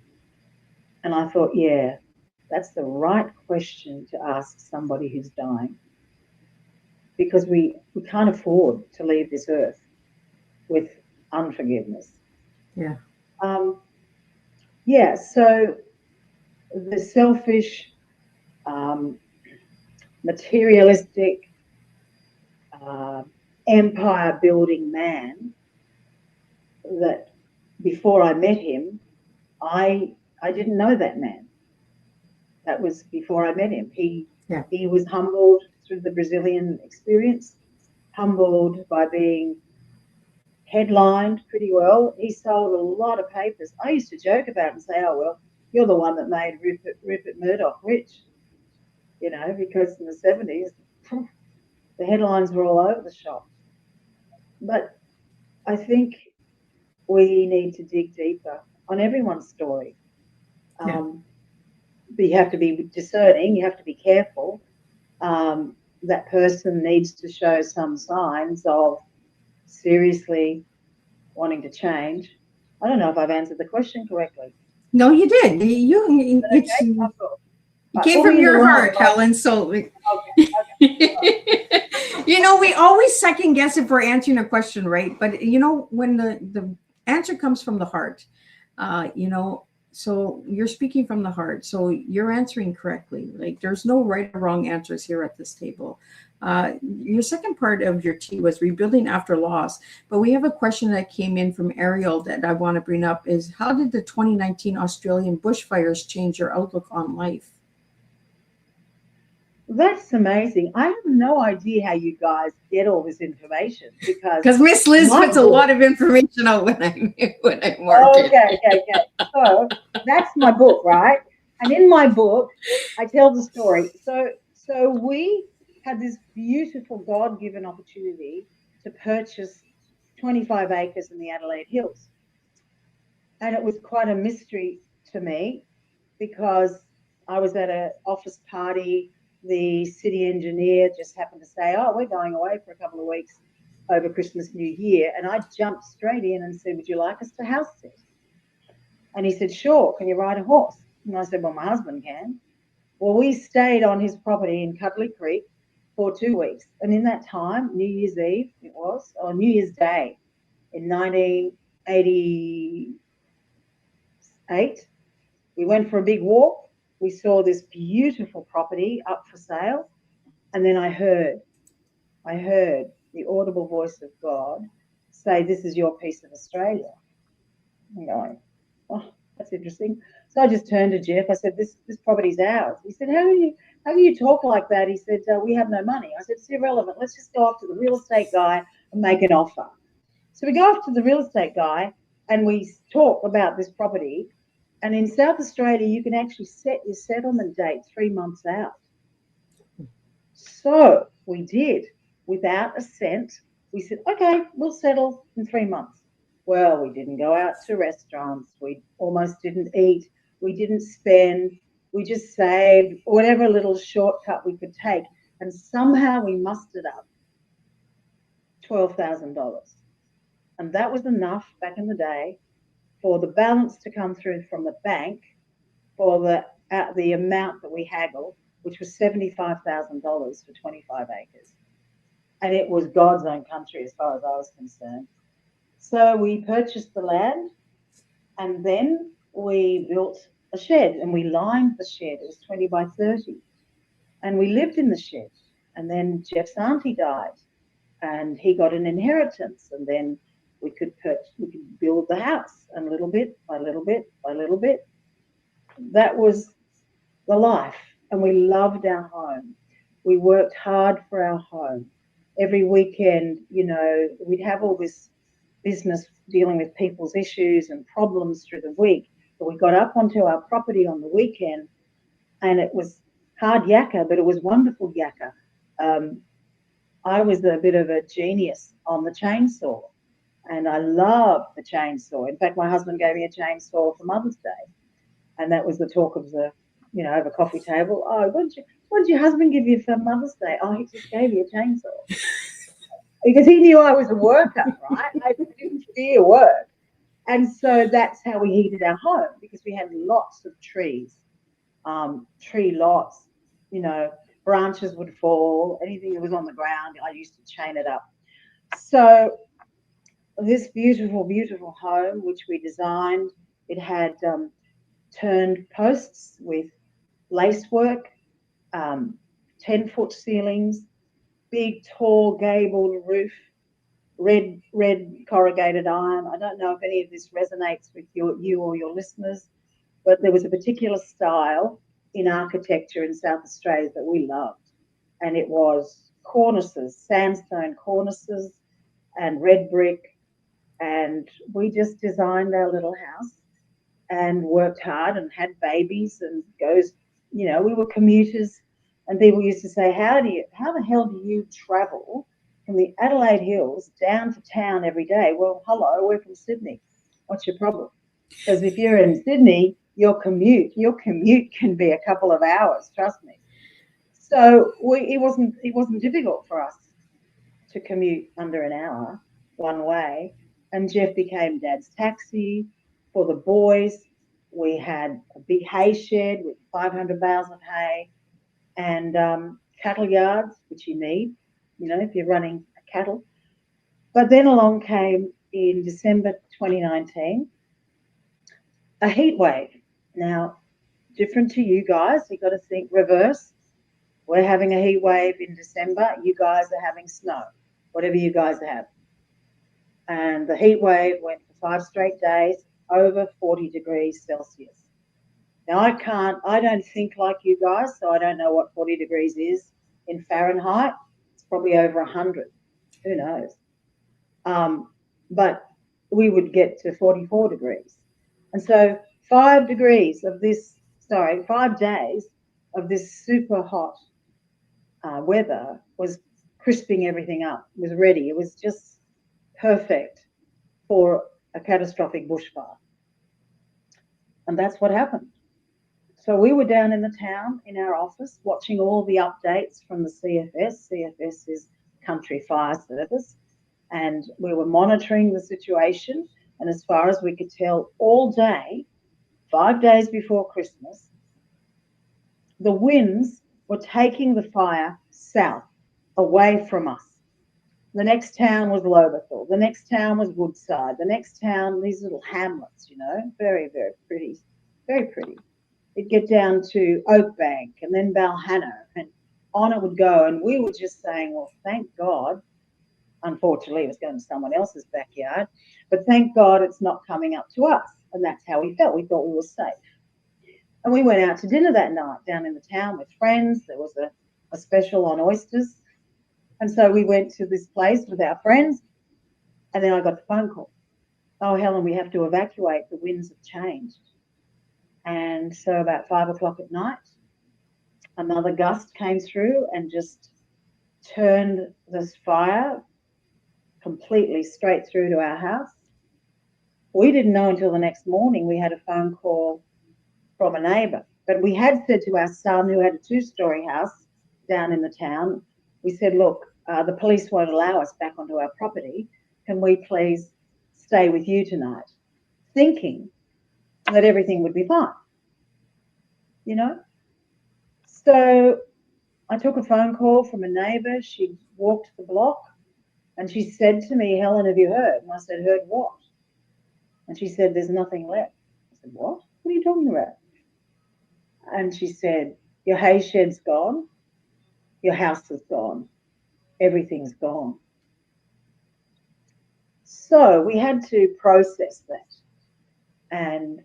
And I thought, yeah, that's the right question to ask somebody who's dying, because we can't afford to leave this earth with unforgiveness. Yeah. Yeah, so the selfish, materialistic, empire building man that before I met him, I didn't know that man. That was before I met him. He was humbled through the Brazilian experience, humbled by being headlined pretty well. He sold a lot of papers. I used to joke about it and say, oh, well, you're the one that made Rupert Murdoch rich, you know, because in the 70s, the headlines were all over the shop. But I think we need to dig deeper on everyone's story. But you have to be discerning, you have to be careful. That person needs to show some signs of seriously wanting to change. I don't know if I've answered the question correctly. No, you did. You came from your heart, Helen. So, okay. You know, we always second guess if we're answering a question right. But, you know, when the answer comes from the heart, you know, so you're speaking from the heart. So you're answering correctly. Like there's no right or wrong answers here at this table. Your second part of your T was rebuilding after loss. But we have a question that came in from Ariel that I want to bring up is how did the 2019 Australian bushfires change your outlook on life? That's amazing. I have no idea how you guys get all this information because Miss Liz puts a lot of information out when I'm working. Okay. So that's my book, right? And in my book, I tell the story. So we had this beautiful God-given opportunity to purchase 25 acres in the Adelaide Hills. And it was quite a mystery to me because I was at an office party. The city engineer just happened to say, oh, we're going away for a couple of weeks over Christmas, New Year. And I jumped straight in and said, would you like us to house sit? And he said, sure, can you ride a horse? And I said, well, my husband can. Well, we stayed on his property in Cuddly Creek for 2 weeks. And in that time, New Year's Eve, it was, or New Year's Day in 1988, we went for a big walk. We saw this beautiful property up for sale. And then I heard the audible voice of God say, this is your piece of Australia. I'm going, oh, that's interesting. So I just turned to Jeff. I said, this property's ours. He said, how can you talk like that? He said, we have no money. I said, it's irrelevant. Let's just go off to the real estate guy and make an offer. So we go off to the real estate guy and we talk about this property. And in South Australia, you can actually set your settlement date 3 months out. So we did, without a cent. We said, okay, we'll settle in 3 months. Well, we didn't go out to restaurants. We almost didn't eat. We didn't spend. We just saved whatever little shortcut we could take. And somehow we mustered up $12,000. And that was enough back in the day for the balance to come through from the bank for the amount that we haggled, which was $75,000 for 25 acres. And it was God's own country as far as I was concerned. So we purchased the land and then we built a shed and we lined the shed. It was 20 by 30. And we lived in the shed. And then Jeff's auntie died and he got an inheritance. And then we could build the house, and little bit by little bit by little bit. That was the life. And we loved our home. We worked hard for our home. every weekend, we'd have all this business dealing with people's issues and problems through the week. But we got up onto our property on the weekend, and it was hard yakka, but it was wonderful yakka. I was a bit of a genius on the chainsaw, and I loved the chainsaw. In fact, my husband gave me a chainsaw for Mother's Day, and that was the talk of the, over coffee table. Oh, what did your husband give you for Mother's Day? Oh, he just gave you a chainsaw. Because he knew I was a worker, right? I didn't fear work. And so that's how we heated our home, because we had lots of trees, tree lots, branches would fall, anything that was on the ground, I used to chain it up. So this beautiful, beautiful home, which we designed, it had turned posts with lacework, 10-foot ceilings, big, tall, gabled roof, red corrugated iron. I don't know if any of this resonates with you or your listeners, but there was a particular style in architecture in South Australia that we loved, and it was cornices, sandstone cornices and red brick, and we just designed our little house and worked hard and had babies and we were commuters, and people used to say, how the hell do you travel from the Adelaide Hills down to town every day? Well, hello, we're from Sydney. What's your problem? Because if you're in Sydney, your commute can be a couple of hours, trust me. So it wasn't difficult for us to commute under an hour one way. And Jeff became Dad's taxi for the boys. We had a big hay shed with 500 bales of hay, and cattle yards, which you need, if you're running cattle. But then along came, in December 2019, a heat wave. Now, different to you guys, you've got to think reverse. We're having a heat wave in December. You guys are having snow, whatever you guys have. And the heat wave went for 5 straight days, over 40 degrees Celsius. Now, I don't think like you guys, so I don't know what 40 degrees is in Fahrenheit. It's probably over 100. Who knows? But we would get to 44 degrees. And so 5 days of this super hot weather was crisping everything up, was ready. It was just perfect for a catastrophic bushfire. And that's what happened. So we were down in the town in our office watching all the updates from the CFS. CFS is Country Fire Service. And we were monitoring the situation. And as far as we could tell, all day, 5 days before Christmas, the winds were taking the fire south, away from us. The next town was Lobethal. The next town was Woodside. The next town, these little hamlets, very, very pretty, very pretty. It'd get down to Oakbank and then Balhano, and on it would go. And we were just saying, well, thank God. Unfortunately, it was going to someone else's backyard, but thank God it's not coming up to us. And that's how we felt. We thought we were safe. And we went out to dinner that night down in the town with friends. There was a special on oysters. And so we went to this place with our friends, and then I got the phone call. Oh, Helen, we have to evacuate. The winds have changed. And so about 5 o'clock at night, another gust came through and just turned this fire completely straight through to our house. We didn't know until the next morning. We had a phone call from a neighbour. But we had said to our son, who had a 2-story house down in the town, we said, look, the police won't allow us back onto our property. Can we please stay with you tonight? Thinking that everything would be fine, So I took a phone call from a neighbour. She walked the block and she said to me, Helen, have you heard? And I said, heard what? And she said, there's nothing left. I said, what? What are you talking about? And she said, your hay shed's gone. Your house is gone. Everything's gone. So we had to process that. And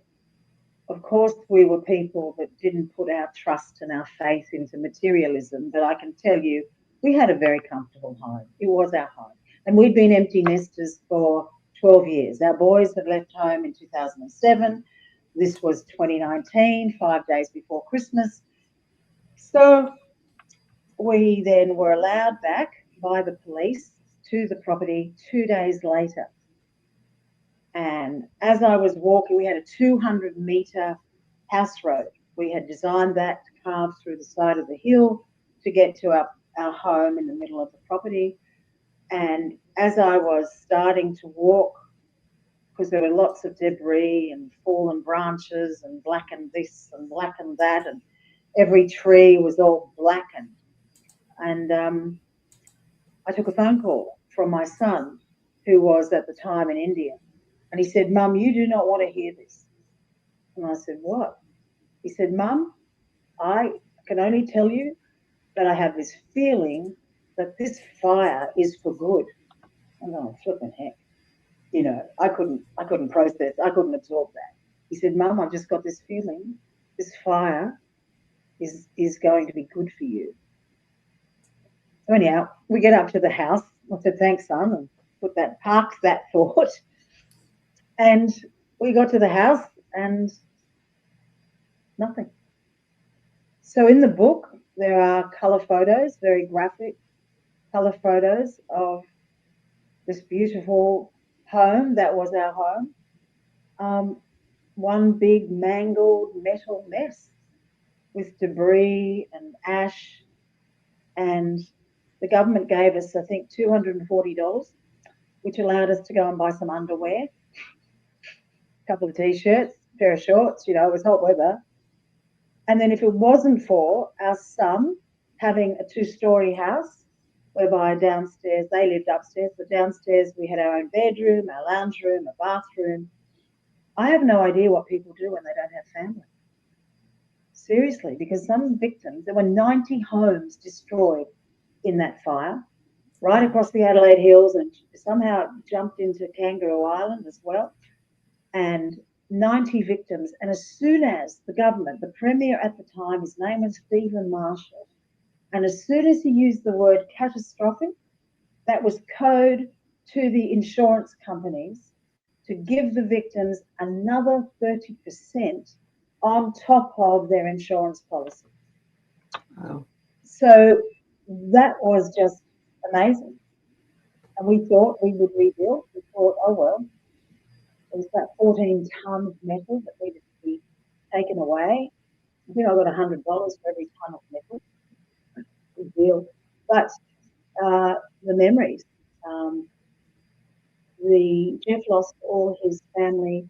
of course, we were people that didn't put our trust and our faith into materialism. But I can tell you, we had a very comfortable home. It was our home. And we'd been empty nesters for 12 years. Our boys had left home in 2007. This was 2019, 5 days before Christmas. So we then were allowed back by the police to the property 2 days later. And as I was walking, we had a 200-metre house road. We had designed that to carve through the side of the hill to get to our home in the middle of the property. And as I was starting to walk, because there were lots of debris and fallen branches and blackened this and blackened that, and every tree was all blackened. And I took a phone call from my son, who was at the time in India. And he said, "Mum, you do not want to hear this." And I said, "What?" He said, "Mum, I can only tell you that I have this feeling that this fire is for good." And oh, flipping heck. You know, I couldn't process, I couldn't absorb that. He said, "Mum, I've just got this feeling this fire is going to be good for you." So anyhow, we get up to the house. I said, "Thanks, son," and parked that thought. And we got to the house and nothing. So in the book, there are colour photos, very graphic colour photos of this beautiful home that was our home. One big mangled metal mess with debris and ash. And the government gave us, I think, $240, which allowed us to go and buy some underwear, a couple of T-shirts, a pair of shorts, you know, it was hot weather. And then if it wasn't for our son having a 2-story house, whereby downstairs, they lived upstairs, but downstairs we had our own bedroom, our lounge room, a bathroom. I have no idea what people do when they don't have family. Seriously, because some victims, there were 90 homes destroyed in that fire, right across the Adelaide Hills, and somehow jumped into Kangaroo Island as well. And 90 victims. And as soon as the government, the Premier at the time, his name was Stephen Marshall, and as soon as he used the word catastrophic, that was code to the insurance companies to give the victims another 30% on top of their insurance policy. Wow. So that was just amazing. And we thought we would rebuild. We thought, oh, well, there was about 14 tonnes of metal that needed to be taken away. I think I got $100 for every tonne of metal. Good deal. But the memories, Jeff lost all his family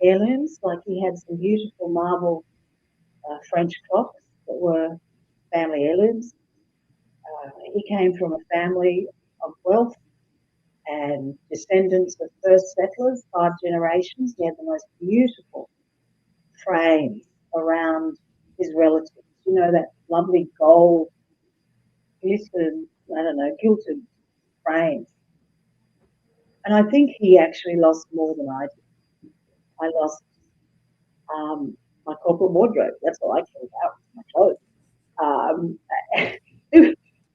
heirlooms. Like, he had some beautiful marble French clocks that were family heirlooms. He came from a family of wealth and descendants of first settlers, 5 generations. He had the most beautiful frames around his relatives. You know, that lovely gold, gilted frames. And I think he actually lost more than I did. I lost my corporate wardrobe. That's all I care about, my clothes.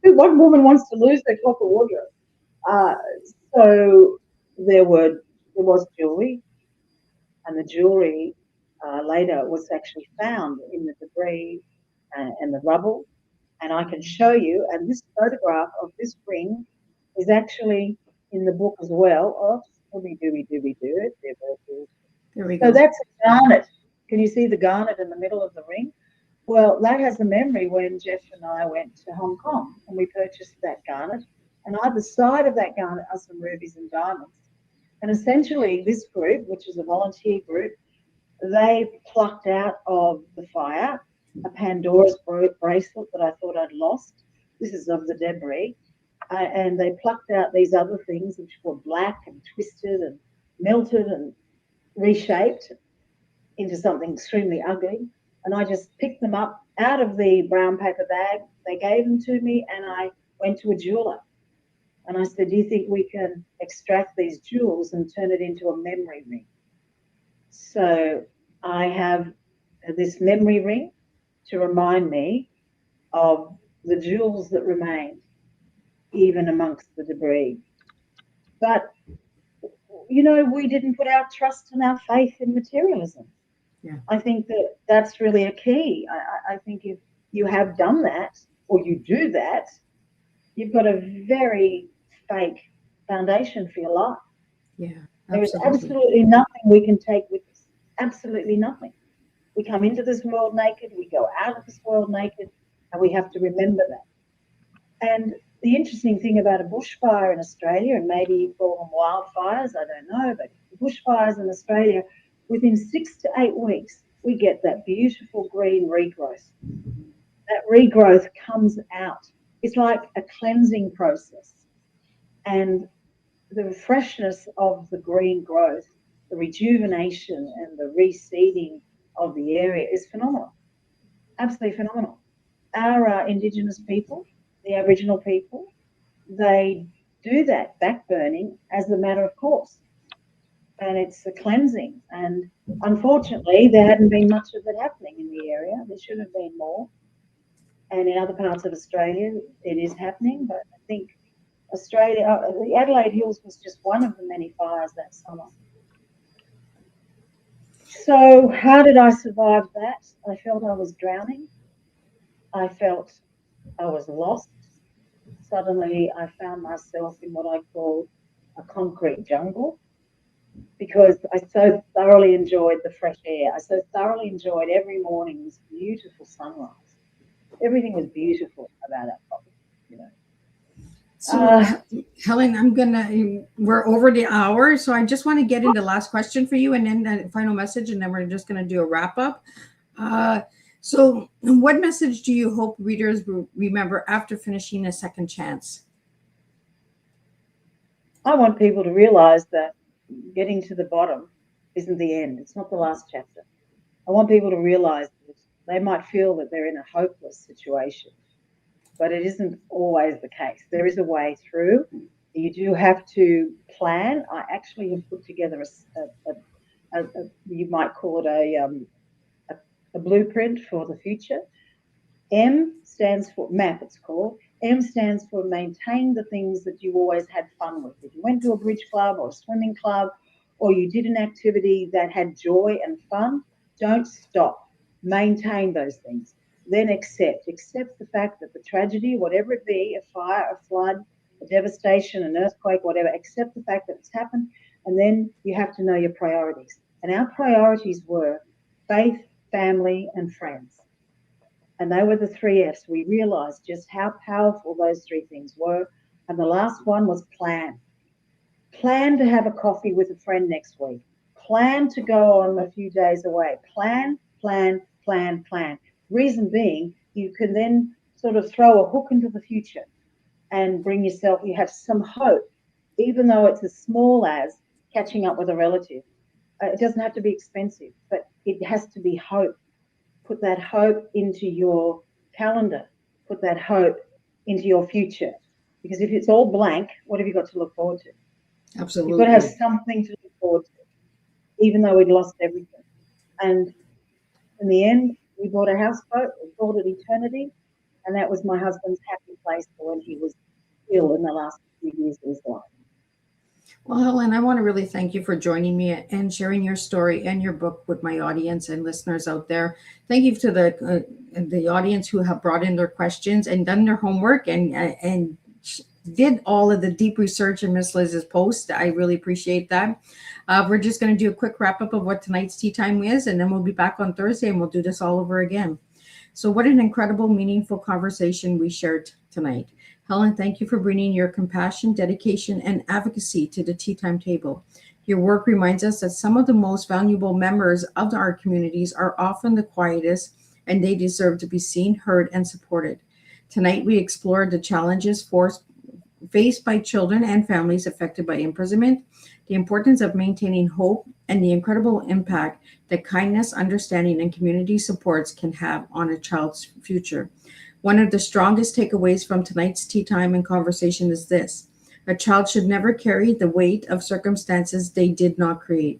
What woman wants to lose their corporate wardrobe? So there was jewellery, and the jewellery later was actually found in the debris and the rubble. And I can show you, and this photograph of this ring is actually in the book as well. Oh, There we go. so that's a garnet. Can you see the garnet in the middle of the ring? Well, that has a memory when Jeff and I went to Hong Kong and we purchased that garnet. And either side of that garnet are some rubies and diamonds. And essentially this group, which is a volunteer group, they plucked out of the fire a Pandora's bracelet that I thought I'd lost. This is of the debris. And they plucked out these other things which were black and twisted and melted and reshaped into something extremely ugly. And I just picked them up out of the brown paper bag. They gave them to me, and I went to a jeweler. And I said, "Do you think we can extract these jewels and turn it into a memory ring?" So I have this memory ring to remind me of the jewels that remained even amongst the debris. But, you know, we didn't put our trust and our faith in materialism. Yeah. I think that that's really a key. I think if you have done that or you do that, you've got a very fake foundation for your life. Yeah, There is absolutely. absolutely nothing we can take with us. Absolutely nothing. We come into this world naked, we go out of this world naked, and we have to remember that. And the interesting thing about a bushfire in Australia, and maybe you call them wildfires, I don't know, but bushfires in Australia, within 6 to 8 weeks, we get that beautiful green regrowth. That regrowth comes out. It's like a cleansing process. And the freshness of the green growth, the rejuvenation and the reseeding of the area is phenomenal. Absolutely phenomenal. Our Indigenous people, the Aboriginal people, they do that backburning as a matter of course. And it's a cleansing. And unfortunately, there hadn't been much of it happening in the area. There should have been more. And in other parts of Australia, it is happening. But I think Australia, the Adelaide Hills was just one of the many fires that summer. So how did I survive that? I felt I was drowning. I felt I was lost. Suddenly I found myself in what I call a concrete jungle because I so thoroughly enjoyed the fresh air. I so thoroughly enjoyed every morning this beautiful sunrise. Everything was beautiful about that property, you know. So, Helen, we're over the hour. So I just want to get into the last question for you and then the final message, and then we're just going to do a wrap up. So what message do you hope readers will remember after finishing A Second Chance? I want people to realize that getting to the bottom isn't the end. It's not the last chapter. I want people to realize that they might feel that they're in a hopeless situation, but it isn't always the case. There is a way through. You do have to plan. I actually have put together you might call it a blueprint for the future. M stands for MAP, it's called. M stands for maintain the things that you always had fun with. If you went to a bridge club or a swimming club, or you did an activity that had joy and fun, don't stop. Maintain those things. Then accept the fact that the tragedy, whatever it be, a fire, a flood, a devastation, an earthquake, whatever, accept the fact that it's happened. And then you have to know your priorities. And our priorities were faith, family, and friends. And they were the 3 F's. We realized just how powerful those 3 things were. And the last one was plan. Plan to have a coffee with a friend next week. Plan to go on a few days away. Plan, plan, plan, plan. Reason being, you can then sort of throw a hook into the future and bring yourself, you have some hope, even though it's as small as catching up with a relative. It doesn't have to be expensive, but it has to be hope. Put that hope into your calendar. Put that hope into your future. Because if it's all blank, what have you got to look forward to? Absolutely. You've got to have something to look forward to, even though we'd lost everything. And in the end, we bought a houseboat. We called it Eternity. And that was my husband's happy place for when he was ill in the last few years of his life. Well, Helen, I want to really thank you for joining me and sharing your story and your book with my audience and listeners out there. Thank you to the audience who have brought in their questions and done their homework and did all of the deep research in Miss Liz's post. I really appreciate that. We're just going to do a quick wrap up of what tonight's tea time is, and then we'll be back on Thursday and we'll do this all over again. So what an incredible, meaningful conversation we shared tonight. Helen, thank you for bringing your compassion, dedication, and advocacy to the Tea Time table. Your work reminds us that some of the most valuable members of our communities are often the quietest, and they deserve to be seen, heard, and supported. Tonight, we explored the challenges faced by children and families affected by imprisonment, the importance of maintaining hope, and the incredible impact that kindness, understanding, and community supports can have on a child's future. One of the strongest takeaways from tonight's tea time and conversation is this: a child should never carry the weight of circumstances they did not create.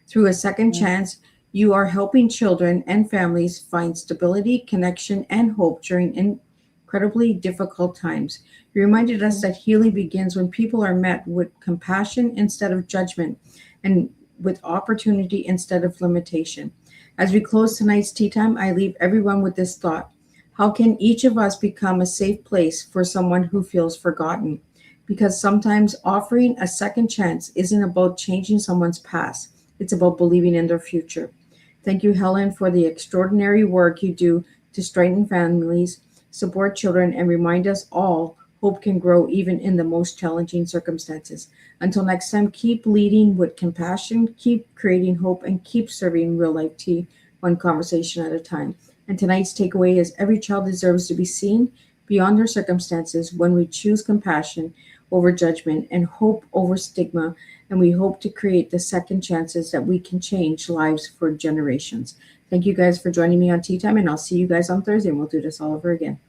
Through A Second Chance, you are helping children and families find stability, connection, and hope during incredibly difficult times. You reminded us that healing begins when people are met with compassion instead of judgment and with opportunity instead of limitation. As we close tonight's tea time, I leave everyone with this thought. How can each of us become a safe place for someone who feels forgotten? Because sometimes offering a second chance isn't about changing someone's past, it's about believing in their future. Thank you, Helen, for the extraordinary work you do to strengthen families, support children, and remind us all hope can grow even in the most challenging circumstances. Until next time, keep leading with compassion, keep creating hope, and keep serving real life tea one conversation at a time. And tonight's takeaway is every child deserves to be seen beyond their circumstances when we choose compassion over judgment and hope over stigma. And we hope to create the second chances that we can change lives for generations. Thank you guys for joining me on Tea Time, and I'll see you guys on Thursday, and we'll do this all over again.